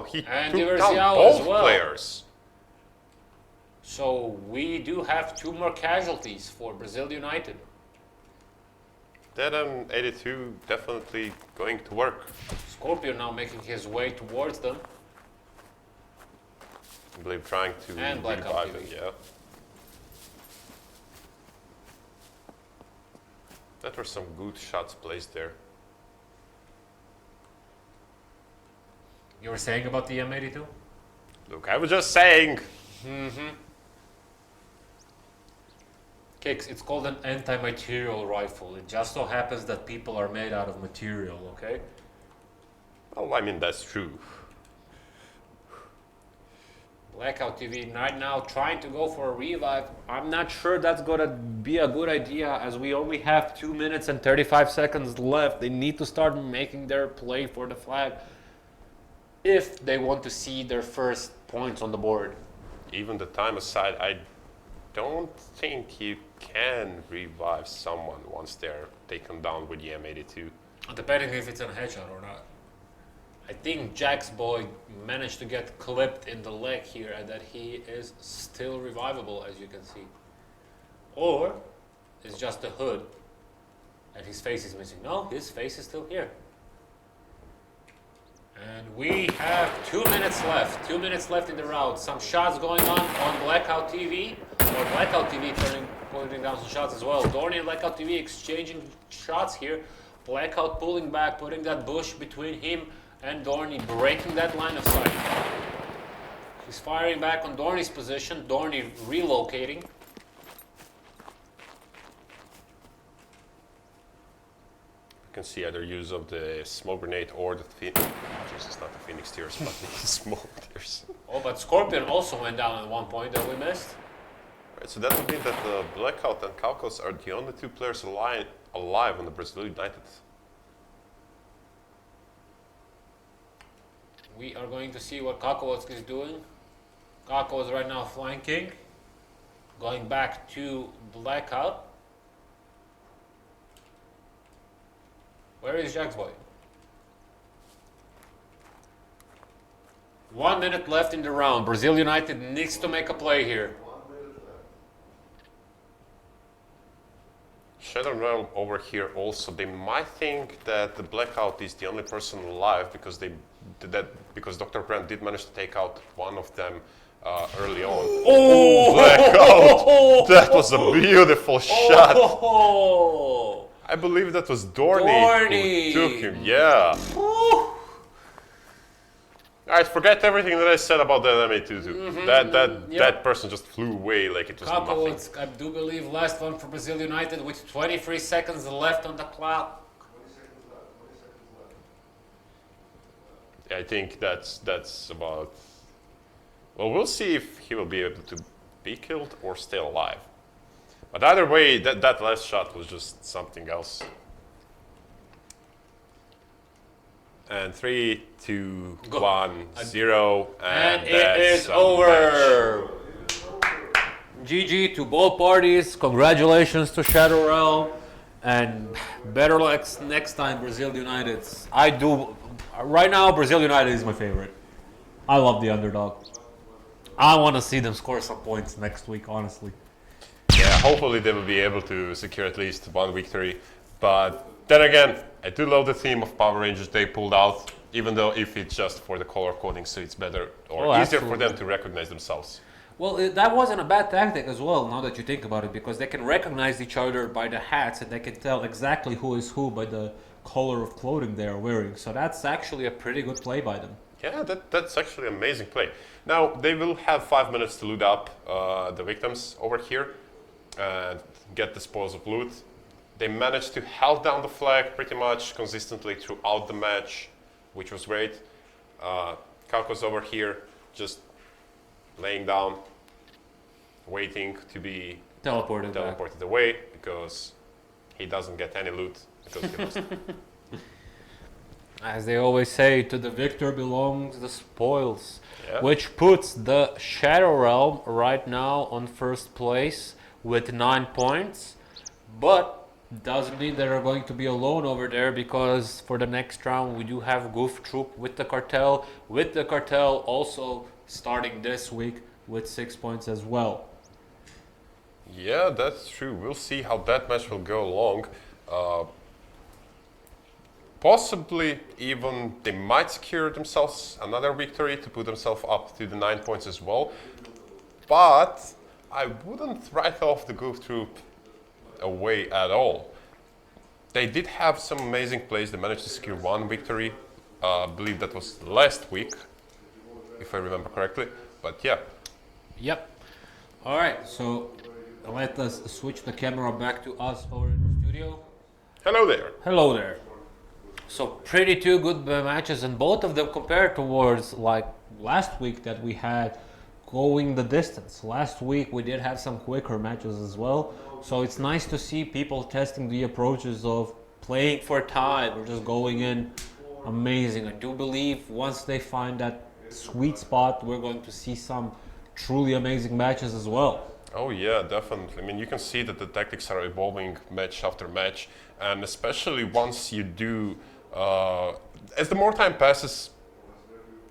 he And took Diversal down both as well. players. So we do have 2 more casualties for Brazil United. That 82 definitely going to work. Scorpion now making his way towards them. I believe trying to And Blackout revive TV. it, yeah. That were some good shots placed there. You were saying about the M82? Look, I was just saying. Kicks, it's called an anti-material rifle. It just so happens that people are made out of material, okay? Well, I mean, that's true. Blackout TV right now trying to go for a revive. I'm not sure that's gonna be a good idea as we only have 2 minutes and 35 seconds left. They need to start making their play for the flag if they want to see their first points on the board. Even the time aside, I don't think you can revive someone once they're taken down with the M82. Depending if it's a headshot or not. I think Jack's boy managed to get clipped in the leg here and that he is still revivable, as you can see. Or it's just the hood and his face is missing. No, his face is still here. And we have 2 minutes left. 2 minutes left in the round. Some shots going on Blackout TV. Or Blackout TV putting down some shots as well. Dorney and Blackout TV exchanging shots here. Blackout pulling back, putting that bush between him and Dorney, breaking that line of sight. He's firing back on Dorney's position. Dorney relocating. You can see either use of the smoke grenade or the Jesus, not the Phoenix Tears, but the smoke tears. Oh, but Scorpion also went down at one point that we missed. Right, so that would mean that Blackout and Calcos are the only 2 players alive on the Brazil United. We are going to see what Kakowski is doing. Kako is right now flanking. Going back to Blackout. Where is Jack's boy? 1 minute left in the round. Brazil United needs to make a play here. 1 minute left. Shadow Realm over here also, they might think that the Blackout is the only person alive because because Dr. Brand did manage to take out one of them early on. Oh, Blackout! That was a beautiful shot. Oh. I believe that was Dorney who took him. Yeah. Alright, forget everything that I said about that M82. That person just flew away like it was nothing. Kako, I do believe, last one for Brazil United with 23 seconds left on the clock. 20 seconds left. 20 seconds left. I think that's about. Well, we'll see if he will be able to be killed or stay alive. But either way, that last shot was just something else. And 3, 2, Go. 1, 0, And it that's is a over. GG to both parties. Congratulations to Shadow Realm. And better luck next time, Brazil United. I do. Right now, Brazil United is my favorite. I love the underdog. I want to see them score some points next week, honestly. Yeah, hopefully they will be able to secure at least one victory. But then again, I do love the theme of Power Rangers they pulled out, even though if it's just for the color coding, so it's better or easier for them to recognize themselves. Well, that wasn't a bad tactic as well, now that you think about it, because they can recognize each other by the hats and they can tell exactly who is who by the color of clothing they are wearing. So that's actually a pretty good play by them. Yeah, that's actually an amazing play. Now, they will have 5 minutes to loot up the victims over here and get the spoils of loot. They managed to hold down the flag pretty much consistently throughout the match, which was great. Kalko's over here just laying down. waiting to be Teleported back. teleported away because he doesn't get any loot because he lost. As they always say, to the victor belongs the spoils. Yeah. Which puts the Shadow Realm right now on first place with 9 points. But doesn't mean they're going to be alone over there, because for the next round we do have Goof Troop with the Cartel. With the Cartel also starting this week with 6 points as well. Yeah, that's true. We'll see how that match will go along. Possibly even they might secure themselves another victory to put themselves up to the 9 points as well. But I wouldn't write off the Goof Troop away at all. They did have some amazing plays. They managed to secure one victory. I believe that was last week, if I remember correctly. But yeah. Yep. All right, so let us switch the camera back to us over in the studio. Hello there. Hello there. So pretty two good matches, and both of them compared towards like last week that we had going the distance. Last week we did have some quicker matches as well. So it's nice to see people testing the approaches of playing for time or just going in. Amazing. I do believe once they find that sweet spot, we're going to see some truly amazing matches as well. Oh yeah, definitely. I mean, you can see that the tactics are evolving match after match, and especially once you do, as the more time passes,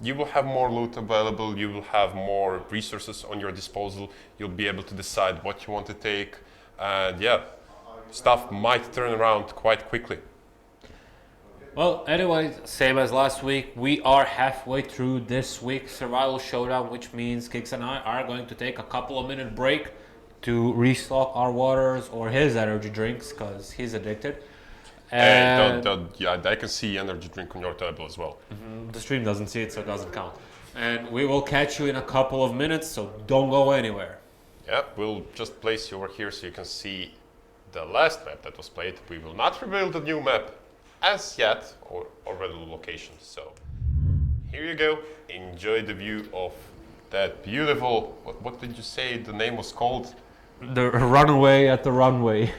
you will have more loot available, you will have more resources on your disposal, you'll be able to decide what you want to take, and yeah, stuff might turn around quite quickly. Well, anyway, same as last week, we are halfway through this week's Survival Showdown, which means Kix and I are going to take a couple of minute break to restock our waters or his energy drinks, because he's addicted. And Yeah, I can see energy drink on your table as well. the stream doesn't see it, so it doesn't count. And we will catch you in a couple of minutes, so don't go anywhere. Yeah, we'll just place you over here so you can see the last map that was played. We will not reveal the new map as yet, or already the location. So here you go. Enjoy the view of that beautiful. What did you say the name was called? The runway at the runway.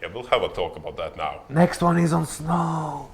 Yeah, we'll have a talk about that now. Next one is on snow.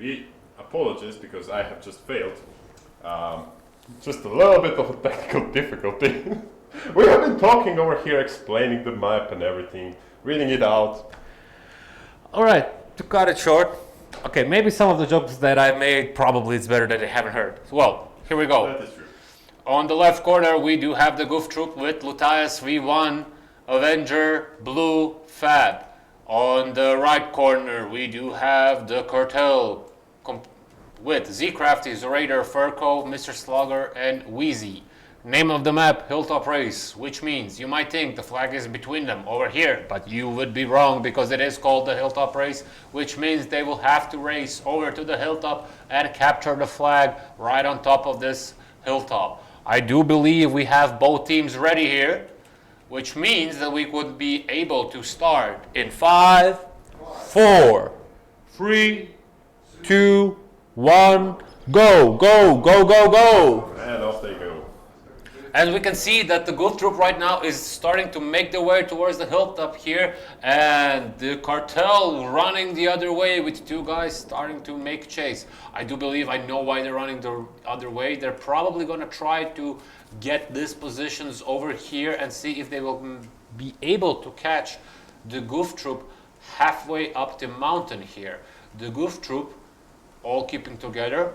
we apologize because I have just failed. Just a little bit of a technical difficulty. We have been talking over here, explaining the map and everything, reading it out. All right, to cut it short, okay, maybe some of the jokes that I made probably it's better that they haven't heard. Well, here we go. That is true. On the left corner, we do have the Goof Troop with Lutias V1, Avenger, Blue, Fab. On the right corner, we do have the Cartel with Z-Crafty, Zorator, Furco, Mr. Slugger, and Wheezy. Name of the map, Hilltop Race, which means you might think the flag is between them over here, but you would be wrong because it is called the Hilltop Race, which means they will have to race over to the hilltop and capture the flag right on top of this hilltop. I do believe we have both teams ready here, which means that we would be able to start in 5, 4, 3, 2, 1, go, go, go, go, go. And off they go. As we can see that the Goof Troop right now is starting to make their way towards the hilltop here, and the Cartel running the other way with two guys starting to make chase. I do believe I know why they're running the other way. They're probably going to try to get these positions over here and see if they will be able to catch the Goof Troop halfway up the mountain here. The Goof Troop all keeping together.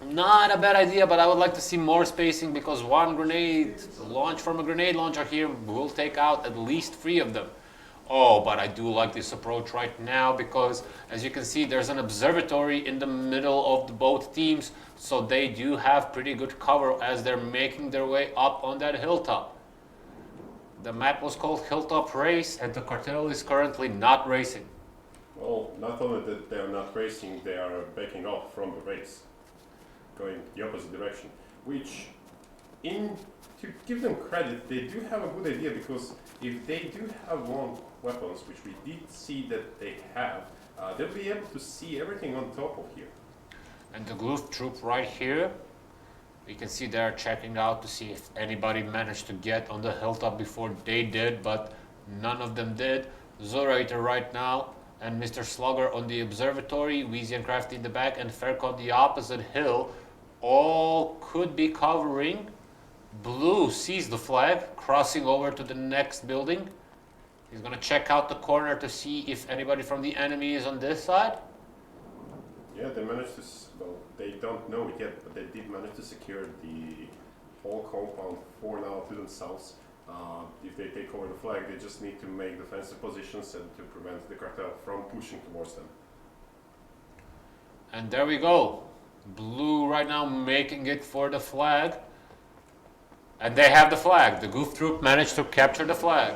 Not a bad idea, but I would like to see more spacing because one grenade launch from a grenade launcher here will take out at least 3 of them. Oh, but I do like this approach right now because, as you can see, there's an observatory in the middle of the both teams, so they do have pretty good cover as they're making their way up on that hilltop. The map was called Hilltop Race, and the Cartel is currently not racing. Well, not only that they are not racing, they are backing off from the race, going the opposite direction, which, to give them credit, they do have a good idea, because if they do have long weapons, which we did see that they have, they'll be able to see everything on top of here. And the Goof Troop right here, you can see they're checking out to see if anybody managed to get on the hilltop before they did, but none of them did. Zorator right now, and Mr. Slugger on the observatory, Wheezy and Crafty in the back, and Ferk on the opposite hill, all could be covering. Blue sees the flag, crossing over to the next building. He's gonna check out the corner to see if anybody from the enemy is on this side. Yeah, they managed to, well, they don't know it yet, but they did manage to secure the whole compound for now to themselves. If they take over the flag, they just need to make defensive positions and to prevent the cartel from pushing towards them. And there we go. Blue right now making it for the flag. And they have the flag. The Goof Troop managed to capture the flag.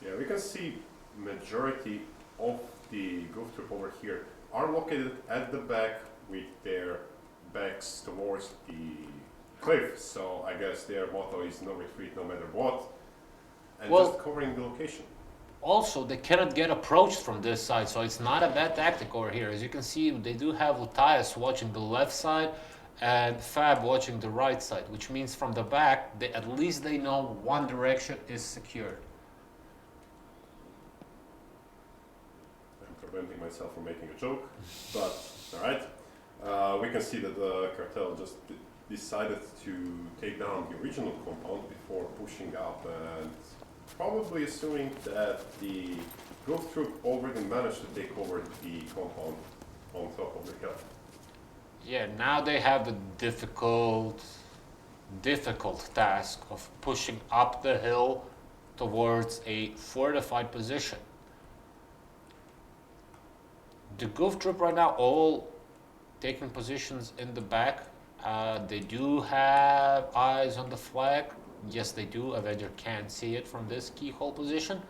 Yeah, we can see majority of the Goof Troop over here are located at the back with their backs towards the cliff, so I guess their motto is no retreat no matter what, and Well, just covering the location. Also, they cannot get approached from this side, so it's not a bad tactic over here. As you can see, they do have Lutias watching the left side and Fab watching the right side, which means from the back, at least they know one direction is secured. I'm preventing myself from making a joke, but alright. We can see that the cartel just decided to take down the original compound before pushing up, and probably assuming that the Goof Troop already managed to take over the compound on top of the hill. Yeah, now they have the difficult task of pushing up the hill towards a fortified position. The Goof Troop right now all taking positions in the back. They do have eyes on the flag. Yes, they do. Avenger can't see it from this keyhole position.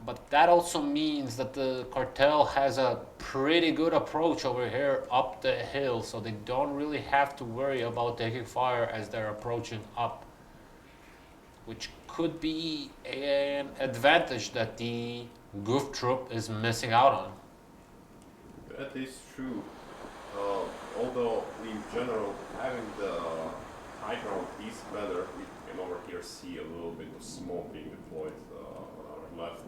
But that also means that the cartel has a pretty good approach over here up the hill, so they don't really have to worry about taking fire as they're approaching up, which could be an advantage that the Goof Troop is missing out on. That is true. Although in general having the high ground is better, we can over here see a little bit of smoke being deployed on our left.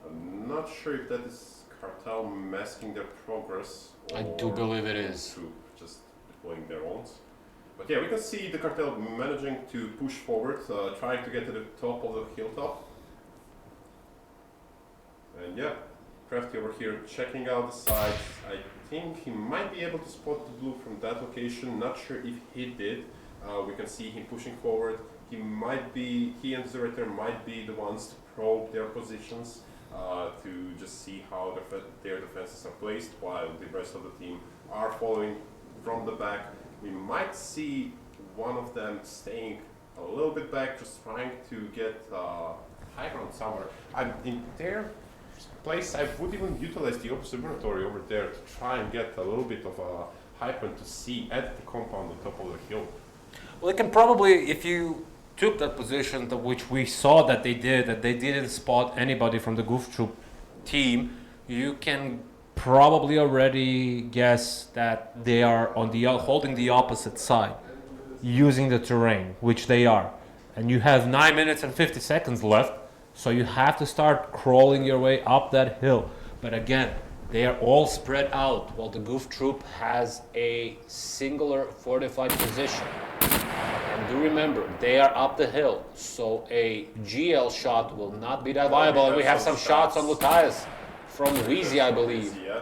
I'm not sure if that is Cartel masking their progress. I do believe it is. Troop just deploying their own. But yeah, we can see the Cartel managing to push forward, trying to get to the top of the hilltop. And yeah, Crafty over here checking out the sides. I think he might be able to spot the blue from that location. Not sure if he did. We can see him pushing forward. He and Zurator might be the ones to probe their positions to just see how their defenses are placed, while the rest of the team are following from the back. We might see one of them staying a little bit back, just trying to get high ground somewhere. In their place, I would even utilize the observatory over there to try and get a little bit of a high ground to see at the compound on top of the hill. Well, they can probably, if you took that position, which we saw that they did, that they didn't spot anybody from the Goof Troop team, you can probably already guess that they are on the holding the opposite side, using the terrain, which they are. And you have 9 minutes and 50 seconds left, so you have to start crawling your way up that hill. But again, they are all spread out, while the Goof Troop has a singular fortified position. And do remember, they are up the hill, so a GL shot will not be that viable. And we have some shots on Lutias from Wheezy, I believe. Yeah.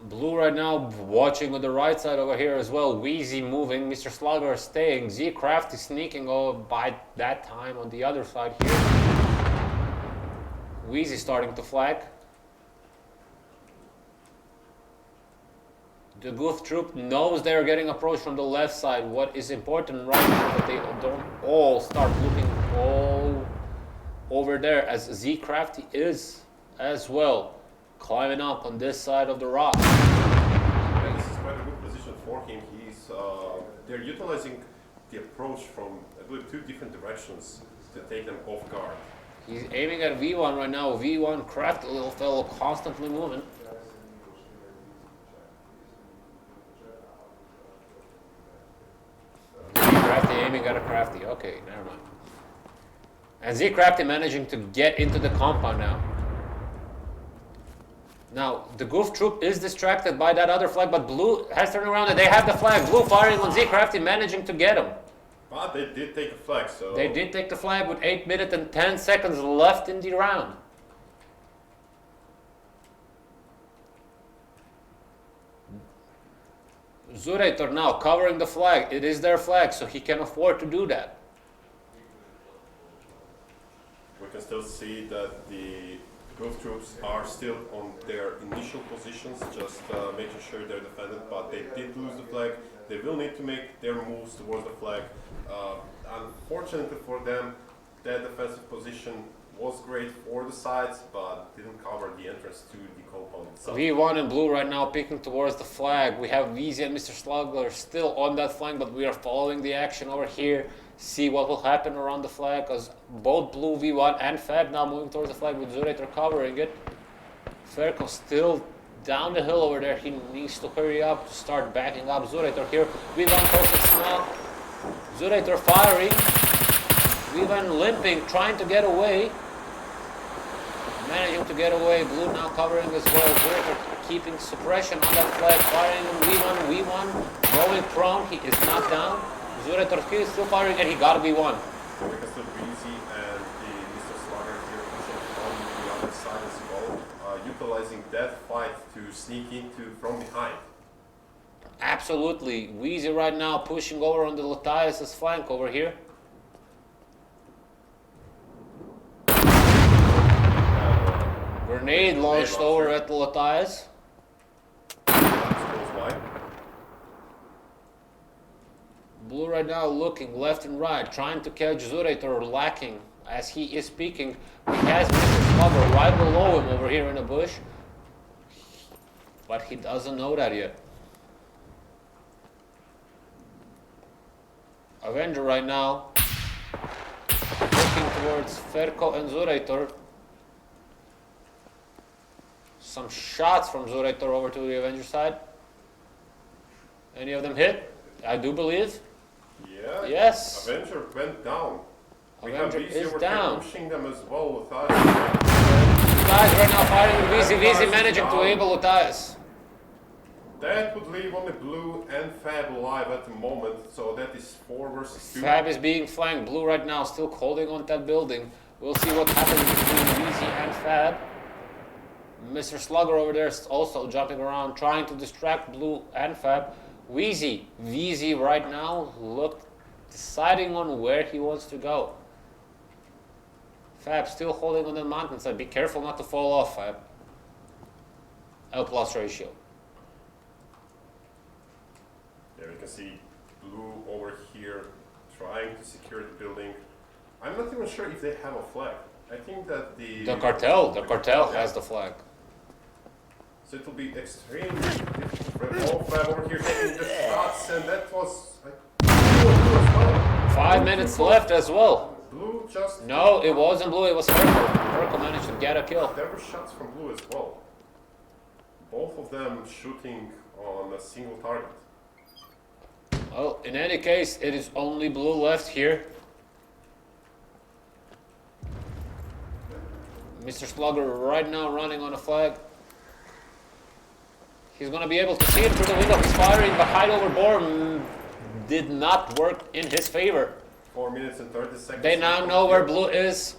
Blue right now watching on the right side over here as well. Wheezy moving, Mr. Slugger staying, Z Crafty sneaking by that time on the other side here. Wheezy starting to flag. The Goof Troop knows they're getting approached from the left side. What is important right now that they don't all start looking all over there, as Z Crafty is as well, climbing up on this side of the rock. Yeah, this is quite a good position for him. They're utilizing the approach from, I believe, 2 different directions to take them off guard. He's aiming at V1 right now. V1 Crafty, little fellow, constantly moving. Crafty aiming at a Crafty. Okay, never mind. And Z Crafty managing to get into the compound now. Now, the Goof Troop is distracted by that other flag, but Blue has turned around and they have the flag. Blue firing on Z Crafty, managing to get him. But they did take a flag, so... They did take the flag with 8 minutes and 10 seconds left in the round. Zurator now covering the flag. It is their flag, so he can afford to do that. We can still see that the Goof Troops are still on their initial positions, just making sure they're defended, but they did lose the flag. They will need to make their moves towards the flag. Unfortunately for them, their defensive position was great for the sides, but didn't cover the entrance to the compound itself. V1 and Blue right now peeking towards the flag. We have VZ and Mr. Slugger still on that flank, but we are following the action over here. See what will happen around the flag, because both Blue, V1 and Fab now moving towards the flag with Zurator covering it. Ferko still down the hill over there. He needs to hurry up to start backing up Zurator here. V1 closes now. Zurator firing. V1 limping, trying to get away. Managing to get away. Blue now covering as well. Zurator keeping suppression on that flag. Firing on V1. V1 going prone. He is not down. Zurator is still firing, and he got V1. So we can still Breezy and the Mr. Slugger here pushing on the other side as well, utilizing that fight to sneak into from behind. Absolutely. Wheezy right now pushing over on the Lutias' flank over here. Grenade launched over at the Lutias. Blue right now looking left and right, trying to catch Zurator, lacking as he is peeking. He has Mr. Slugger right below him over here in the bush, but he doesn't know that yet. Avenger right now looking towards Ferko and Zurator. Some shots from Zurator over to the Avenger side. Any of them hit? I do believe. Yeah. Yes. Avenger went down. We Avenger have VZ is over down. here pushing them as well with us. Guys right now firing with VZ. Fab VZ is managing to down. able Utias. That would leave only Blue and Fab alive at the moment, so that is 4 versus 2. Fab is being flanked. Blue right now still holding on that building. We'll see what happens between VZ and Fab. Mr. Slugger over there is also jumping around, trying to distract Blue and Fab. Wheezy, VZ right now deciding on where he wants to go. Fab still holding on the mountainside. Be careful not to fall off, Fab. L plus ratio. There you can see Blue over here trying to secure the building. I'm not even sure if they have a flag. I think that The cartel has the flag. So it will be extremely difficult. Fab over here taking the shots, and that was Blue as well. 5 minutes left as well. Blue just No, it wasn't Blue, it was Purple. Purple managed to get a kill. There were shots from Blue as well. Both of them shooting on a single target. Well, in any case, it is only Blue left here. Mr. Slugger right now running on a flag. He's going to be able to see it through the window. He's firing, but hide over Born did not work in his favor. 4 minutes and 30 seconds. They now know where Blue is.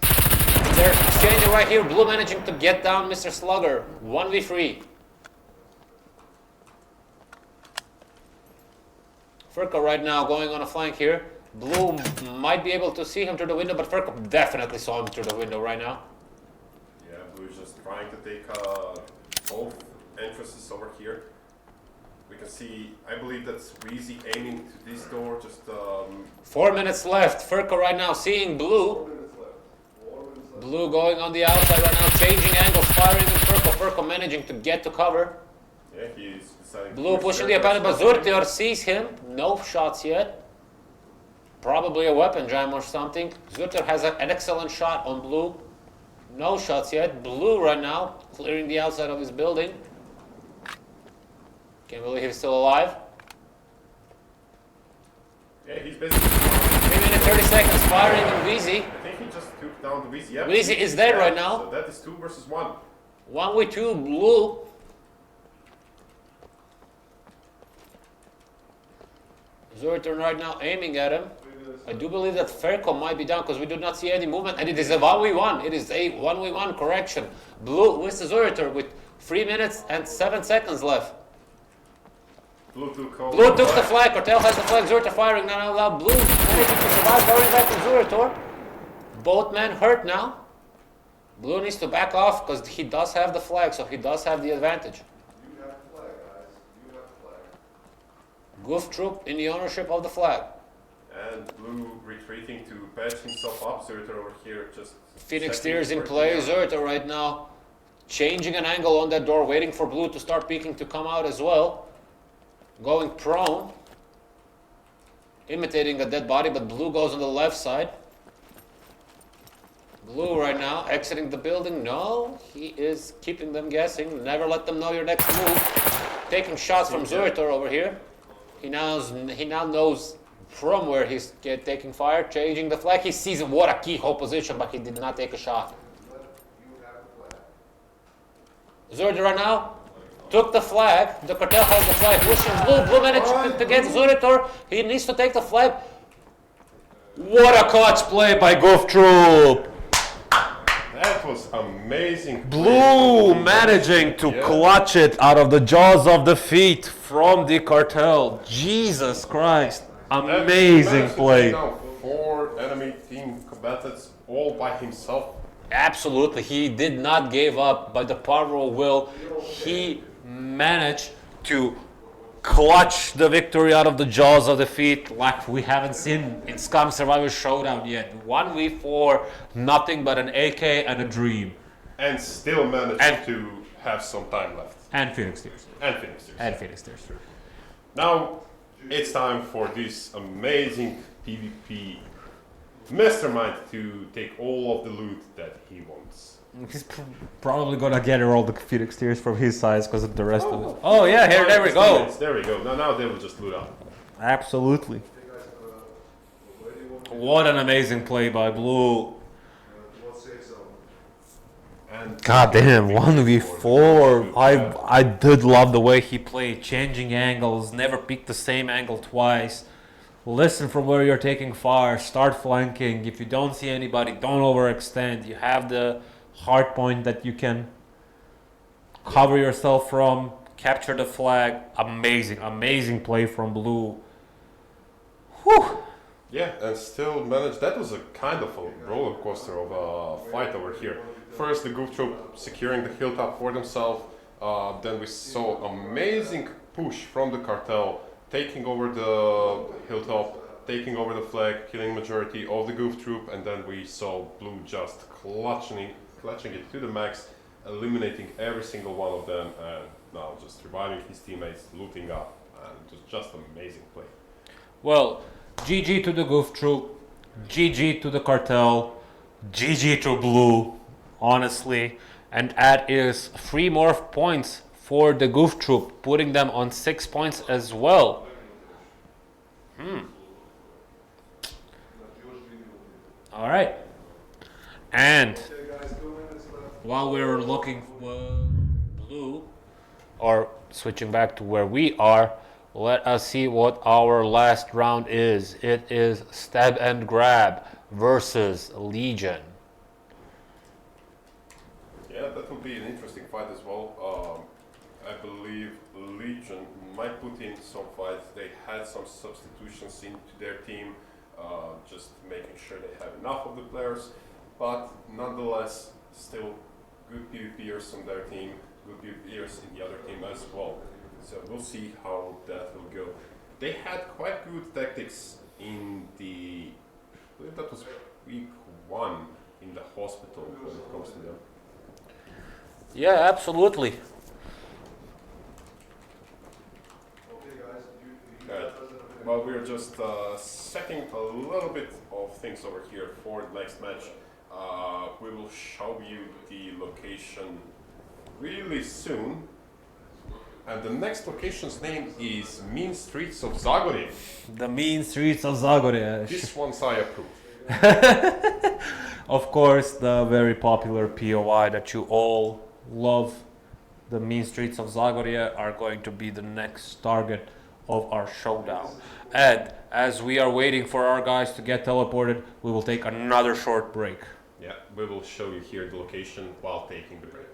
They're exchanging right here. Blue managing to get down Mr. Slugger. 1v3. Furka right now going on a flank here. Blue might be able to see him through the window, but Furka definitely saw him through the window right now. Yeah, Blue is just trying to take both entrances over here. We can see, I believe that's Wheezy aiming to this door, just 4 minutes left. Furka right now seeing Blue. 4 minutes left. 4 minutes left. Blue going on the outside right now, changing angles, firing at Furka. Furka managing to get to cover. yeah, he's deciding to Blue push pushing there. the opponent, but Zurtior sees him. No shots yet. Probably a weapon jam or something. Zurtior has an excellent shot on Blue. No shots yet. Blue right now clearing the outside of his building. Can't believe he's still alive. Yeah, he's basically 3 minutes 30 seconds firing on Wheezy. I think he just took down the Wheezy. Yeah, Wheezy is dead right now. So that is 2 versus 1. 1v2 Blue. Zurtior right now aiming at him. I do believe that Ferko might be down because we do not see any movement, and it is a 1v1. It is a 1v1 correction. Blue with the Zurtior with 3 minutes and 7 seconds left. Blue took The flag. Cartel has the flag. Zurtior firing now. Blue managing to survive, going back to Zurtior. Both men hurt now. Blue needs to back off because he does have the flag, so he does have the advantage. You have the flag, guys. You have the flag. Goof Troop in the ownership of the flag. And Blue retreating to patch himself up. Zurtior over here just... Phoenix checking Tears in where play. they are. Zurtior right now changing an angle on that door, waiting for Blue to start peeking to come out as well. Going prone. Imitating a dead body, but Blue goes on the left side. Blue right now exiting the building. No, he is keeping them guessing. Never let them know your next move. Taking shots from Zurtior over here. He now knows from where he's taking fire, changing the flag. He sees what a keyhole position, but he did not take a shot. You have the flag. Zurtior right now took the flag. The cartel has the flag. Pushing Blue. Blue managed to get Zurtior. He needs to take the flag. What a clutch play by Goof Troop. That was amazing. Blue managing to clutch it out of the jaws of defeat from the cartel. Jesus Christ. Amazing play. Now 4 enemy team combatants all by himself. Absolutely. He did not give up by the power of will. He managed to clutch the victory out of the jaws of defeat like we haven't seen in SCUM Survivors Showdown yet. 1v4, nothing but an AK and a dream. And still managed to have some time left. And Phoenix Tears. And Phoenix Tears. Tears. Now it's time for this amazing PvP mastermind to take all of the loot that he wants. He's probably gonna get all the Phoenix tears from his size because of the rest of it. Oh yeah, there we go. There we go. Now they will just loot up. Absolutely. Hey guys, where do you want me What an amazing play by Blue. what safe zone? And God damn, 1v4. I did love the way he played, changing angles, never pick the same angle twice. Listen from where you're taking fire, start flanking. If you don't see anybody, don't overextend. You have the hard point that you can cover yourself from, capture the flag. Amazing, amazing play from Blue. Whew. Yeah, and still managed. That was a kind of a roller coaster of a fight over here. First, the Goof Troop securing the hilltop for themselves. Then we saw amazing push from the cartel, taking over the hilltop, taking over the flag, killing majority of the Goof Troop, and then we saw Blue just clutching it to the max, eliminating every single one of them, and now just reviving his teammates, looting up, and it was just amazing play. Well, GG to the Goof Troop, GG to the cartel, GG to Blue, honestly. And that is 3 more points for the Goof Troop, putting them on 6 points as well. All right. And Okay guys, 2 minutes left. while we're looking for Blue, or switching back to where we are, let us see what our last round is. It is Stab and Grab versus Legion. Yeah, that will be an interesting fight as well. I believe Legion might put in some fights. They had some substitutions into their team, just making sure they have enough of the players. But nonetheless, still good PvPers on their team, good PvPers in the other team as well. So we'll see how that will go. They had quite good tactics in the, I believe that was week 1 in the hospital when it comes to them. Yeah, absolutely. Okay guys, you Right. Well, we're just setting a little bit of things over here for the next match. We will show you the location really soon. And the next location's name is Mean Streets of Zagorje. The mean streets of Zagorje. This one's I approve. Of course, the very popular POI that you all love, the mean streets of Zagorje, are going to be the next target of our showdown. And as we are waiting for our guys to get teleported, we will take another short break. Yeah, we will show you here the location while taking the break.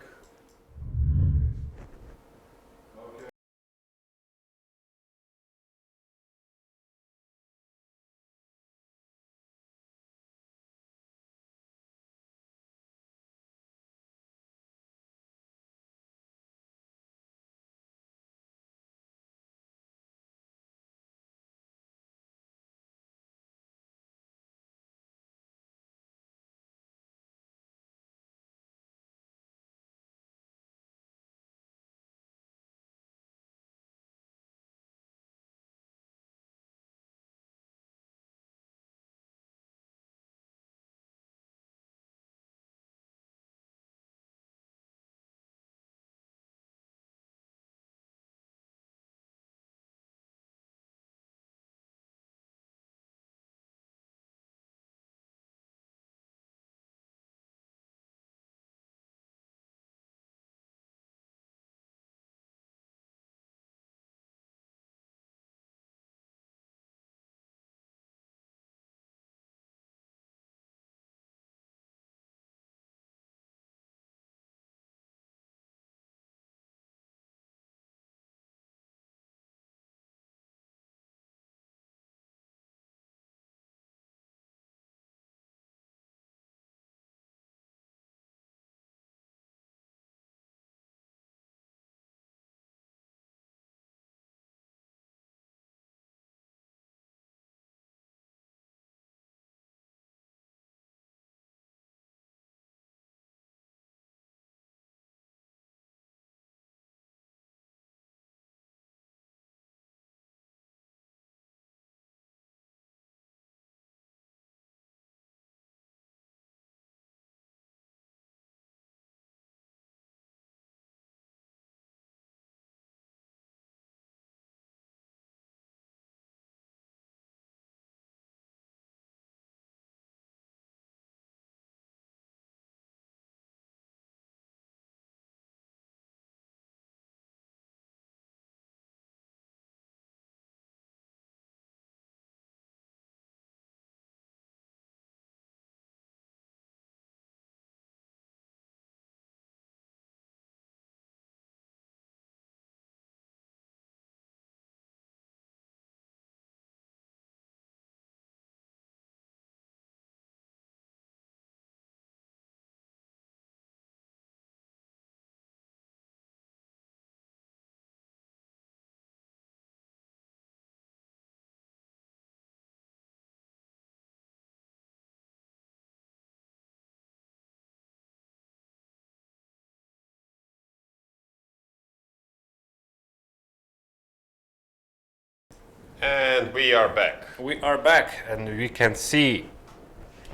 And we are back. We are back, and we can see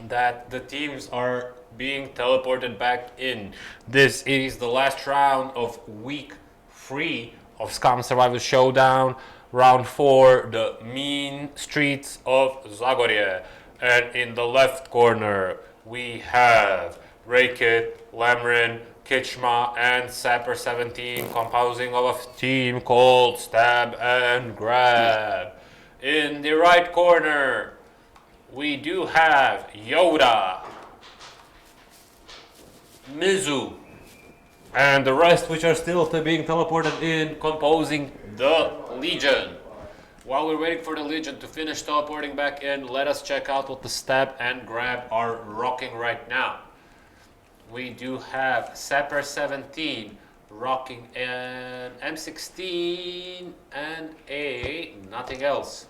that the teams are being teleported back in. This is the last round of week 3 of SCUM Survivors Showdown. Round 4, the mean streets of Zagorje. And in the left corner, we have Rakit, Lemrin, Kichma, and Sapper 17, composing of a team called Stab and Grab. In the right corner, we do have Yoda, Mizu, and the rest, which are still being teleported in, composing the Legion. While we're waiting for the Legion to finish teleporting back in, let us check out what the Stab and Grab are rocking right now. We do have Sapper 17 rocking an M16 and a nothing else.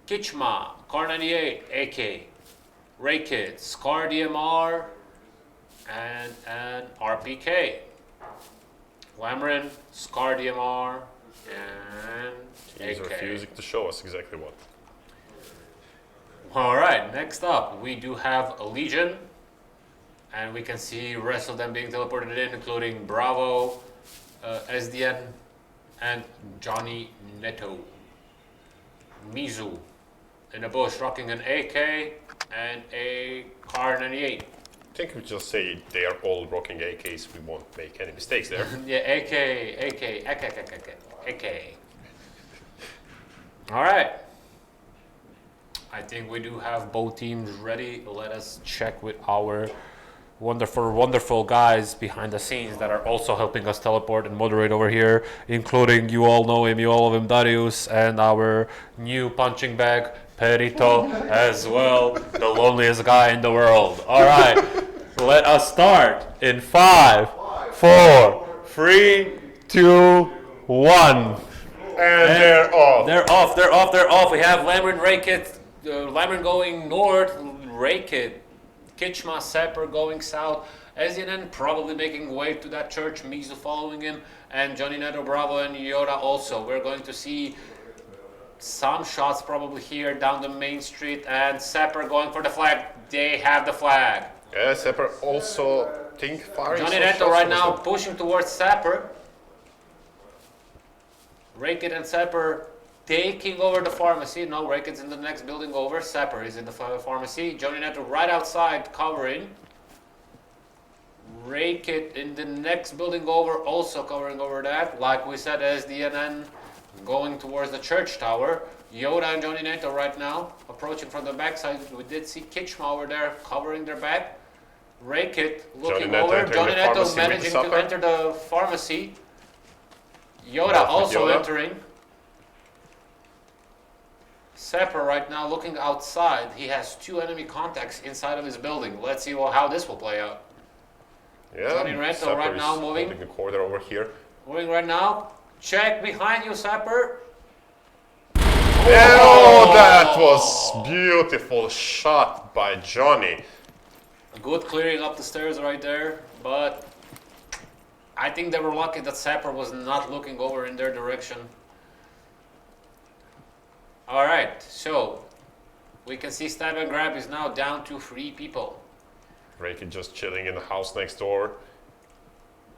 Kichma, Car 98, AK, Rakit, Scar DMR, and an RPK. Lamrin, Scar DMR, and He's AK. refusing to show us exactly what. Alright, next up we do have a Legion, and we can see the rest of them being teleported in, including Bravo, SDN, and Johnny Neto. Mizu in a bush rocking an AK and a Car 98. I think we just say they are all rocking AKs. We won't make any mistakes there. Yeah, AK. Alright. I think we do have both teams ready. Let us check with our wonderful guys behind the scenes that are also helping us teleport and moderate over here, including, you all know him, you all of him, Darius, and our new punching bag, Perito, as well, the loneliest guy in the world. Alright, let us start in 5, 4, 3, 2, 1. And they're off. They're off. We have Lamrin, Rakit, Lamrin going north, Rakit, Kichma, Sapper going south, SNN probably making way to that church, Mizu following him, and Johnny Neto, Bravo, and Yoda also. We're going to see some shots probably here down the main street, and Sapper going for the flag. They have the flag. Yeah, Sepper also think firing. Johnny some Neto shots right was now that. pushing towards Sapper. Rakit and Sapper taking over the pharmacy. No, Rakit's in the next building over. Sapper is in the pharmacy. Johnny Neto right outside covering. Rakit in the next building over, also covering over that. Like we said, SDNN going towards the church tower. Yoda and Johnny Neto right now approaching from the backside. We did see Kichma over there covering their back. Rakit looking Johnny Neto over. entering Johnny the Neto pharmacy with managing to Sapper. enter the pharmacy. Yoda Left with also Yoda. entering. Sapper right now looking outside. He has 2 enemy contacts inside of his building. Let's see how this will play out. Yeah, Johnny Neto Sapper right is now moving. holding a corner over here. Moving right now. Check behind you, Sapper. Oh, that was beautiful shot by Johnny. Good clearing up the stairs right there, but I think they were lucky that Sapper was not looking over in their direction. Alright, so we can see Stab and Grab is now down to 3 people. Rakit just chilling in the house next door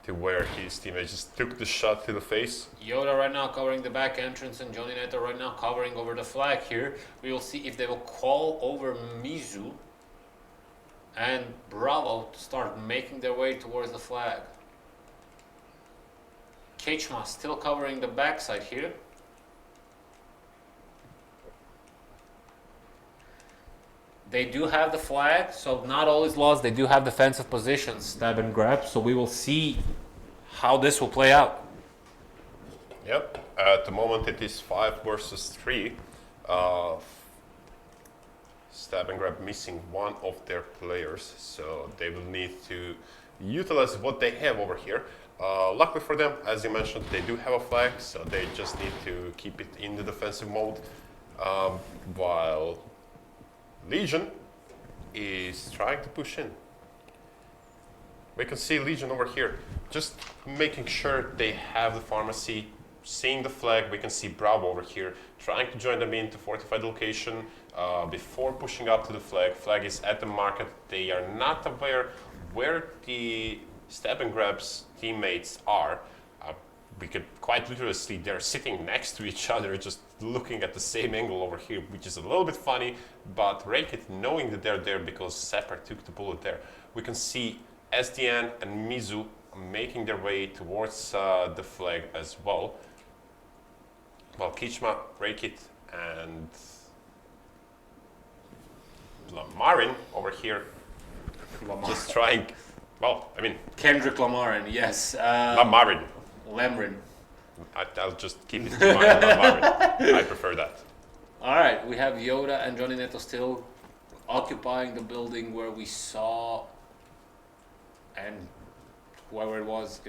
to where his teammate just took the shot to the face. Yoda right now covering the back entrance, and Johnny Neto right now covering over the flag here. We will see if they will call over Mizu and Bravo to start making their way towards the flag. Kichma still covering the backside here. They do have the flag, so not all is lost. They do have defensive positions, Stab and Grab, so we will see how this will play out. Yep, at the moment it is 5 versus 3. Stab and Grab missing one of their players, so they will need to utilize what they have over here. Luckily for them, as you mentioned, they do have a flag, so they just need to keep it in the defensive mode, while Legion is trying to push in. We can see Legion over here, just making sure they have the pharmacy seeing the flag, we can see Bravo over here trying to join them in to fortify the location before pushing up to the flag. Flag is at the market. They are not aware where the stab and grabs teammates are. We could quite literally see they're sitting next to each other, just looking at the same angle over here, which is a little bit funny, but Rakit knowing that they're there because Sepper took the bullet there. We can see SDN and Mizu making their way towards the flag as well. While Kichma, Rakit, and Lamarin over here just trying, well, I mean... Kendrick Lamarin, yes. Lamarin. Lemrin. I'll just keep it to mind, Lamarin. I prefer that. Alright, we have Yoda and Johnny Neto still occupying the building where we saw, and whoever it was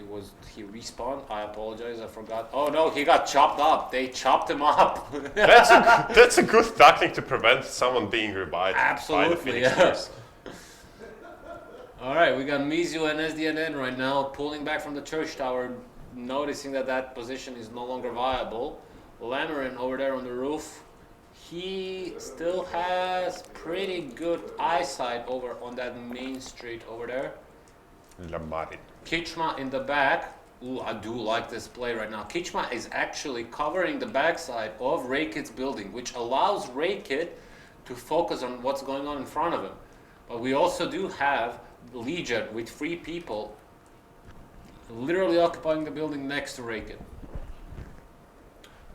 he respawned. I apologize, I forgot. Oh no, he got chopped up. They chopped him up. That's a good tactic to prevent someone being revived by the Absolutely, Phoenix yeah. Force. Alright, we got Mizu and SDNN right now pulling back from the church tower, noticing that position is no longer viable. Lamarin over there on the roof, he still has pretty good eyesight over on that main street over there. Lamarin. Kichma in the back. Ooh, I do like this play right now. Kichma is actually covering the backside of Rakit's building, which allows Rakit to focus on what's going on in front of him. But we also do have Legion with 3 people literally occupying the building next to Rakit.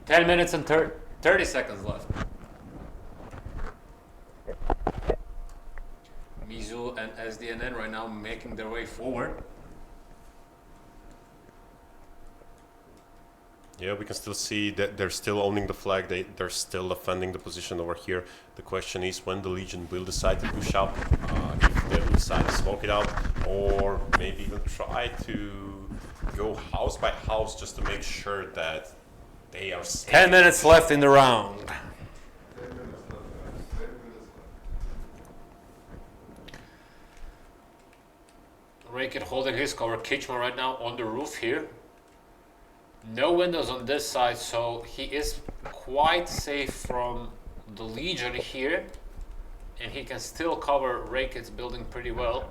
10 minutes and 30 seconds left. Mizu and SDNN right now making their way forward. Yeah, we can still see that they're still owning the flag. They're still defending the position over here. The question is when the Legion will decide to push up, if they will decide to smoke it out, or maybe even try to go house by house just to make sure that they are safe. 10 minutes left in the round. 10 minutes left, guys. 10 minutes left. Rakit holding his cover. Kichma right now on the roof here. No windows on this side, so he is quite safe from the Legion here. And he can still cover Rakit's building pretty well.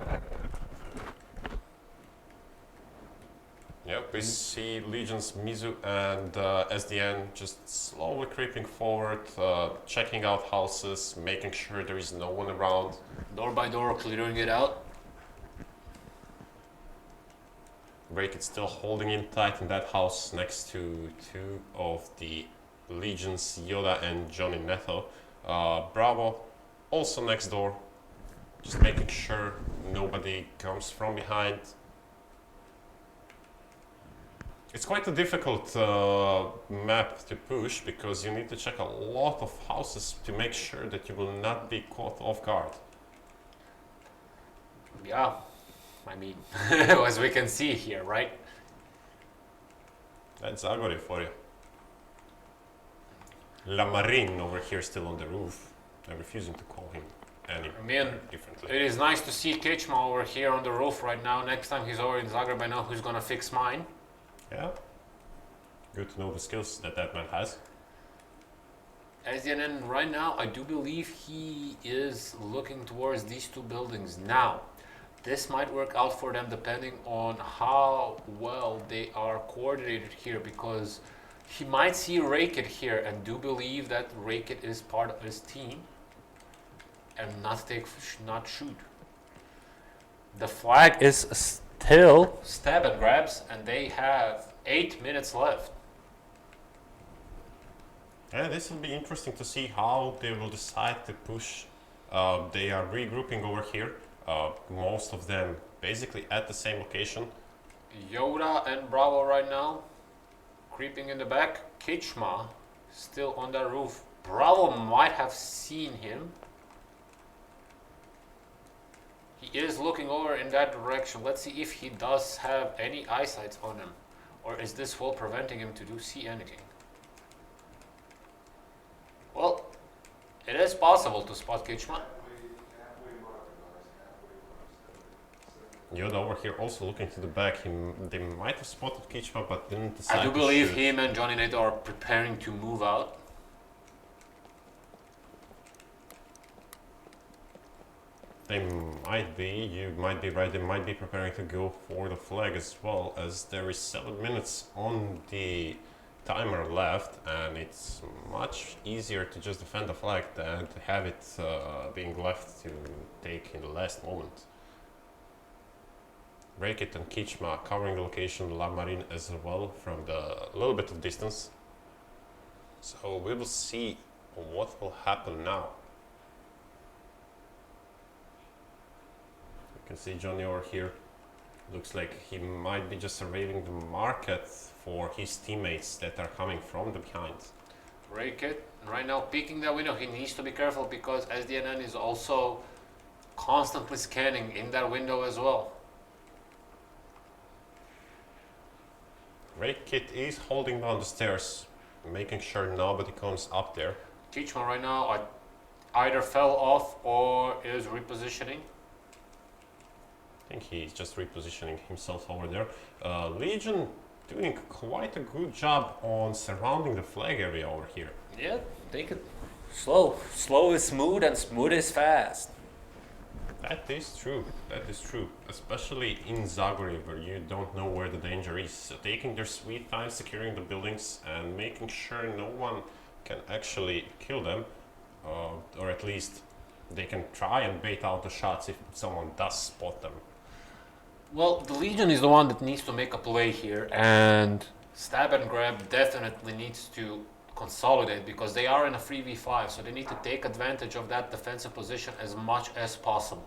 Yep, we see Legions, Mizu and SDN just slowly creeping forward, checking out houses, making sure there is no one around. Door by door, clearing it out. Rakit still holding in tight in that house next to 2 of the Legions, Yoda and Johnny Neto. Bravo also next door, just making sure nobody comes from behind. It's quite a difficult map to push because you need to check a lot of houses to make sure that you will not be caught off guard. Yeah, I mean, as we can see here, right? That's Zagori for you. Lamarin over here still on the roof. I'm refusing to call him any differently. It is nice to see Kichma over here on the roof right now. Next time he's over in Zagreb, I know who's gonna fix mine. Yeah. Good to know the skills that man has. SDNN right now, I do believe he is looking towards these 2 buildings now. This might work out for them depending on how well they are coordinated here, because he might see Rakit here and do believe that Rakit is part of his team and not shoot. The flag is still stab and grabs, and they have 8 minutes left. Yeah, this will be interesting to see how they will decide to push. They are regrouping over here. Most of them basically at the same location. Yoda and Bravo right now creeping in the back. Kichma still on that roof. Bravo might have seen him. He is looking over in that direction. Let's see if he does have any eyesight on him, or is this wall preventing him to see anything? Well, it is possible to spot Kichma. Halfway mark, guys. Halfway mark. 7 seconds. Yoda over here also looking to the back. They might have spotted Kichma, but didn't decide I do to believe shoot. him and Johnny Nate are preparing to move out. They might be, you might be right, they might be preparing to go for the flag as well, as there is 7 minutes on the timer left, and it's much easier to just defend the flag than to have it being left to take in the last moment. Rakit and Kichma covering the location, La Marine as well from the little bit of distance. So we will see what will happen now. You can see Johnny over here. Looks like he might be just surveying the market for his teammates that are coming from the behind. Rakit right now peeking that window. He needs to be careful because SDNN is also constantly scanning in that window as well. Rakit is holding down the stairs, making sure nobody comes up there. Kichma right now either fell off or is repositioning. I think he's just repositioning himself over there. Legion doing quite a good job on surrounding the flag area over here. Yeah, take it slow. Slow is smooth and smooth is fast. That is true, especially in Zagreb where you don't know where the danger is. So taking their sweet time, securing the buildings and making sure no one can actually kill them, or at least they can try and bait out the shots if someone does spot them. Well, the Legion is the one that needs to make a play here, and Stab and Grab definitely needs to consolidate because they are in a 3v5, so they need to take advantage of that defensive position as much as possible.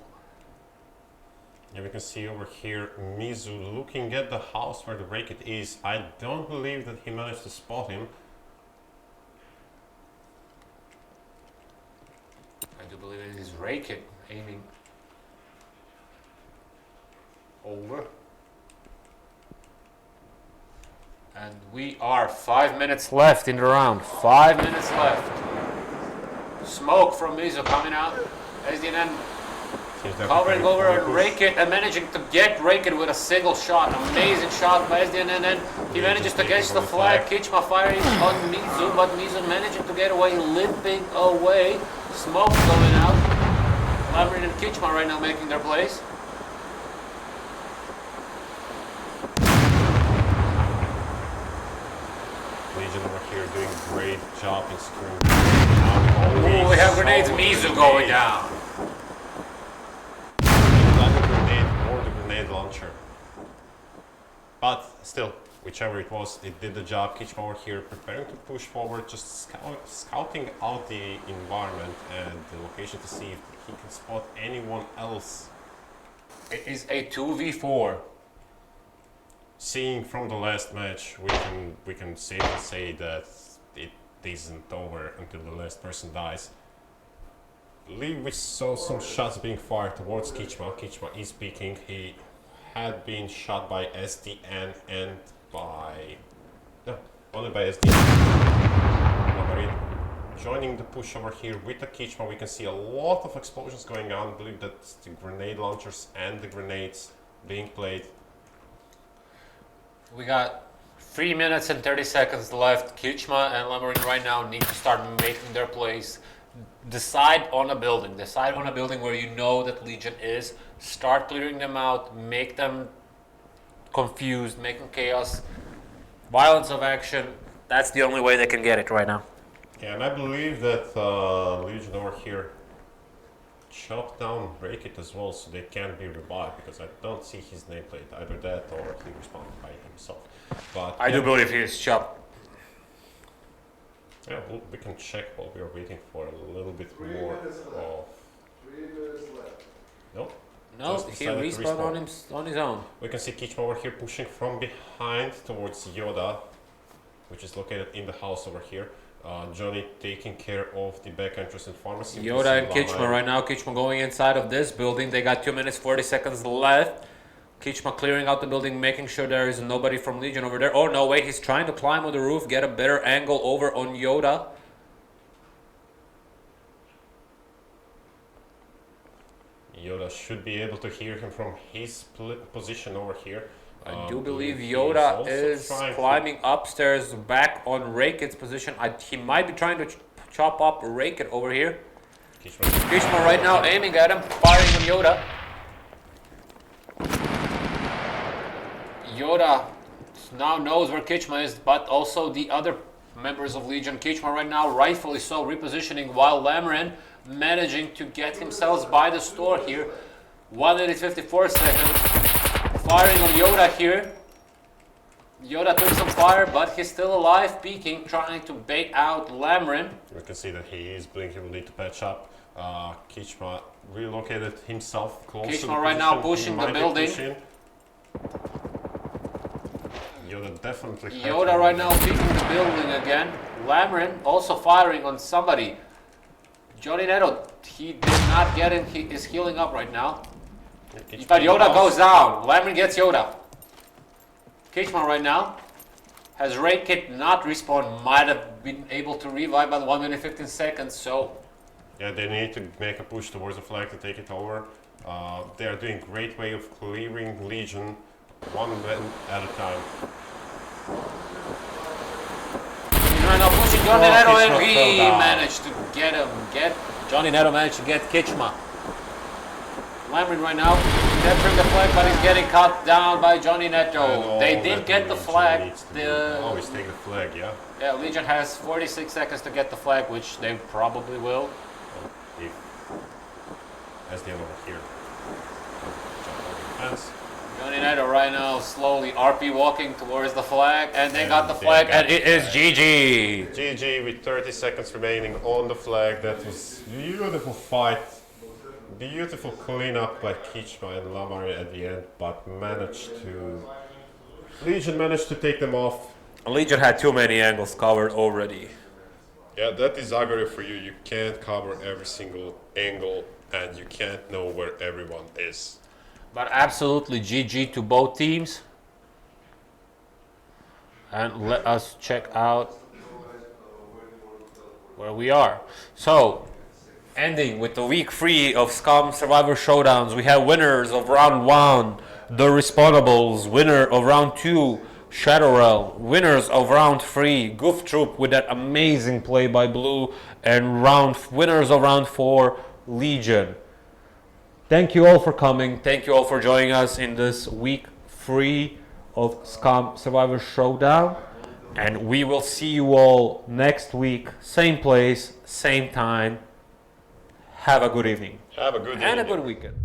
Yeah, we can see over here Mizu looking at the house where the Rakit is. I don't believe that he managed to spot him. I do believe it is Rakit aiming over. And we are 5 minutes left in the round. 5 minutes left. Smoke from Mizu coming out. SDNN covering over on Rakit and managing to get Rakit with a single shot. Amazing shot by SDNN. He manages to catch the flag. Kichma firing on Mizu, but Mizu managing to get away, limping away. Smoke going out. Lamrin and Kichma right now making their plays. Legion over here doing a great job in securing. Oh, we have grenades. Mizu going down. Either grenade or the grenade launcher. But still, whichever it was, it did the job. Kichma over here preparing to push forward, just scouting out the environment and the location to see if he can spot anyone else. It is a 2v4. Seeing from the last match, we can safely say that it isn't over until the last person dies. I believe we saw some shots being fired towards Kichma. Kichma is peeking. He had been shot by SDN and by... no, only by SDN. Marine joining the push over here with the Kichma. We can see a lot of explosions going on. I believe that's the grenade launchers and the grenades being played. We got 3 minutes and 30 seconds left. Kichma and Lamarin right now need to start making their plays. Decide on a building. Decide on a building where you know that Legion is. Start clearing them out. Make them confused. Make them chaos. Violence of action. That's the only way they can get it right now. Yeah, and I believe that Legion over here chopped down Rakit as well, so they can be revived, because I don't see his nameplate, either that or he responded by himself. But I do believe he is chopped. yeah, we can check while we are waiting for a little bit 3 more minutes left. of... 3 minutes left. Nope. No, Just he decided to respawned on his own. We can see Kichma over here pushing from behind towards Yoda, which is located in the house over here. Johnny taking care of the back entrance and pharmacy. Yoda and Kichma right now. Kichma going inside of this building. They got 2 minutes 40 seconds left. Kichma clearing out the building, making sure there is nobody from Legion over there. Oh no, wait, he's trying to climb on the roof, get a better angle over on Yoda. Yoda should be able to hear him from his position over here. I do believe he Yoda also is trying to- climbing upstairs back on Raken's position. He might be trying to chop up Raken over here. Kishma right now aiming at him, firing on Yoda. Yoda now knows where Kichma is, but also the other members of Legion. Kichma right now, rightfully so, repositioning, while Lamarin managing to get himself by the store here. 1 minute 54 seconds. Firing on Yoda here. Yoda took some fire, but he's still alive, peeking, trying to bait out Lamarin. We can see that he is blinking, will need to patch up. Kichma relocated himself close to the Kichma right now position. pushing He the might be building. pushing. Yoda definitely. Yoda right now peeking the building again. Lamarin also firing on somebody. Johnny Neto, he did not get in. He is healing up right now. But Yoda goes down. Lamarin gets Yoda. Kichma right now has Raid Kit not respawned. Might have been able to revive by 1 minute 15 seconds. So Yeah, they need to make a push towards the flag to take it over. They are doing a great way of clearing Legion one man at a time. he's right now pushing Johnny Oh, Neto, Kichma and he fell down. managed to get him. Johnny Neto managed to get Kichma. Lamarin right now capturing the flag, but he's getting cut down by Johnny Neto. They did get the flag. Oh, he's taking the flag, yeah. Yeah, Legion has 46 seconds to get the flag, which they probably will. If, as the end over here. Jump over the fence. Johnny Neto right now slowly RP walking towards the flag, and they And got the they flag, got and the it is flag. GG. GG with 30 seconds remaining on the flag. That was beautiful fight. Beautiful cleanup by Kichma and Lamari at the end, but Legion managed to take them off. Legion had too many angles covered already. Yeah, that is Agari for you. You can't cover every single angle and you can't know where everyone is. But absolutely GG to both teams. And let us check out where we are. So, ending with the week 3 of SCUM Survivor Showdowns, we have winners of round 1, the Respawnables, winner of round 2, Shadowrel, winners of round 3, Goof Troop with that amazing play by Blue, and winners of round 4, Legion. Thank you all for coming. Thank you all for joining us in this week 3 of SCUM Survivor Showdown. And we will see you all next week, same place, same time. Have a good evening. Have a good And a evening. good weekend.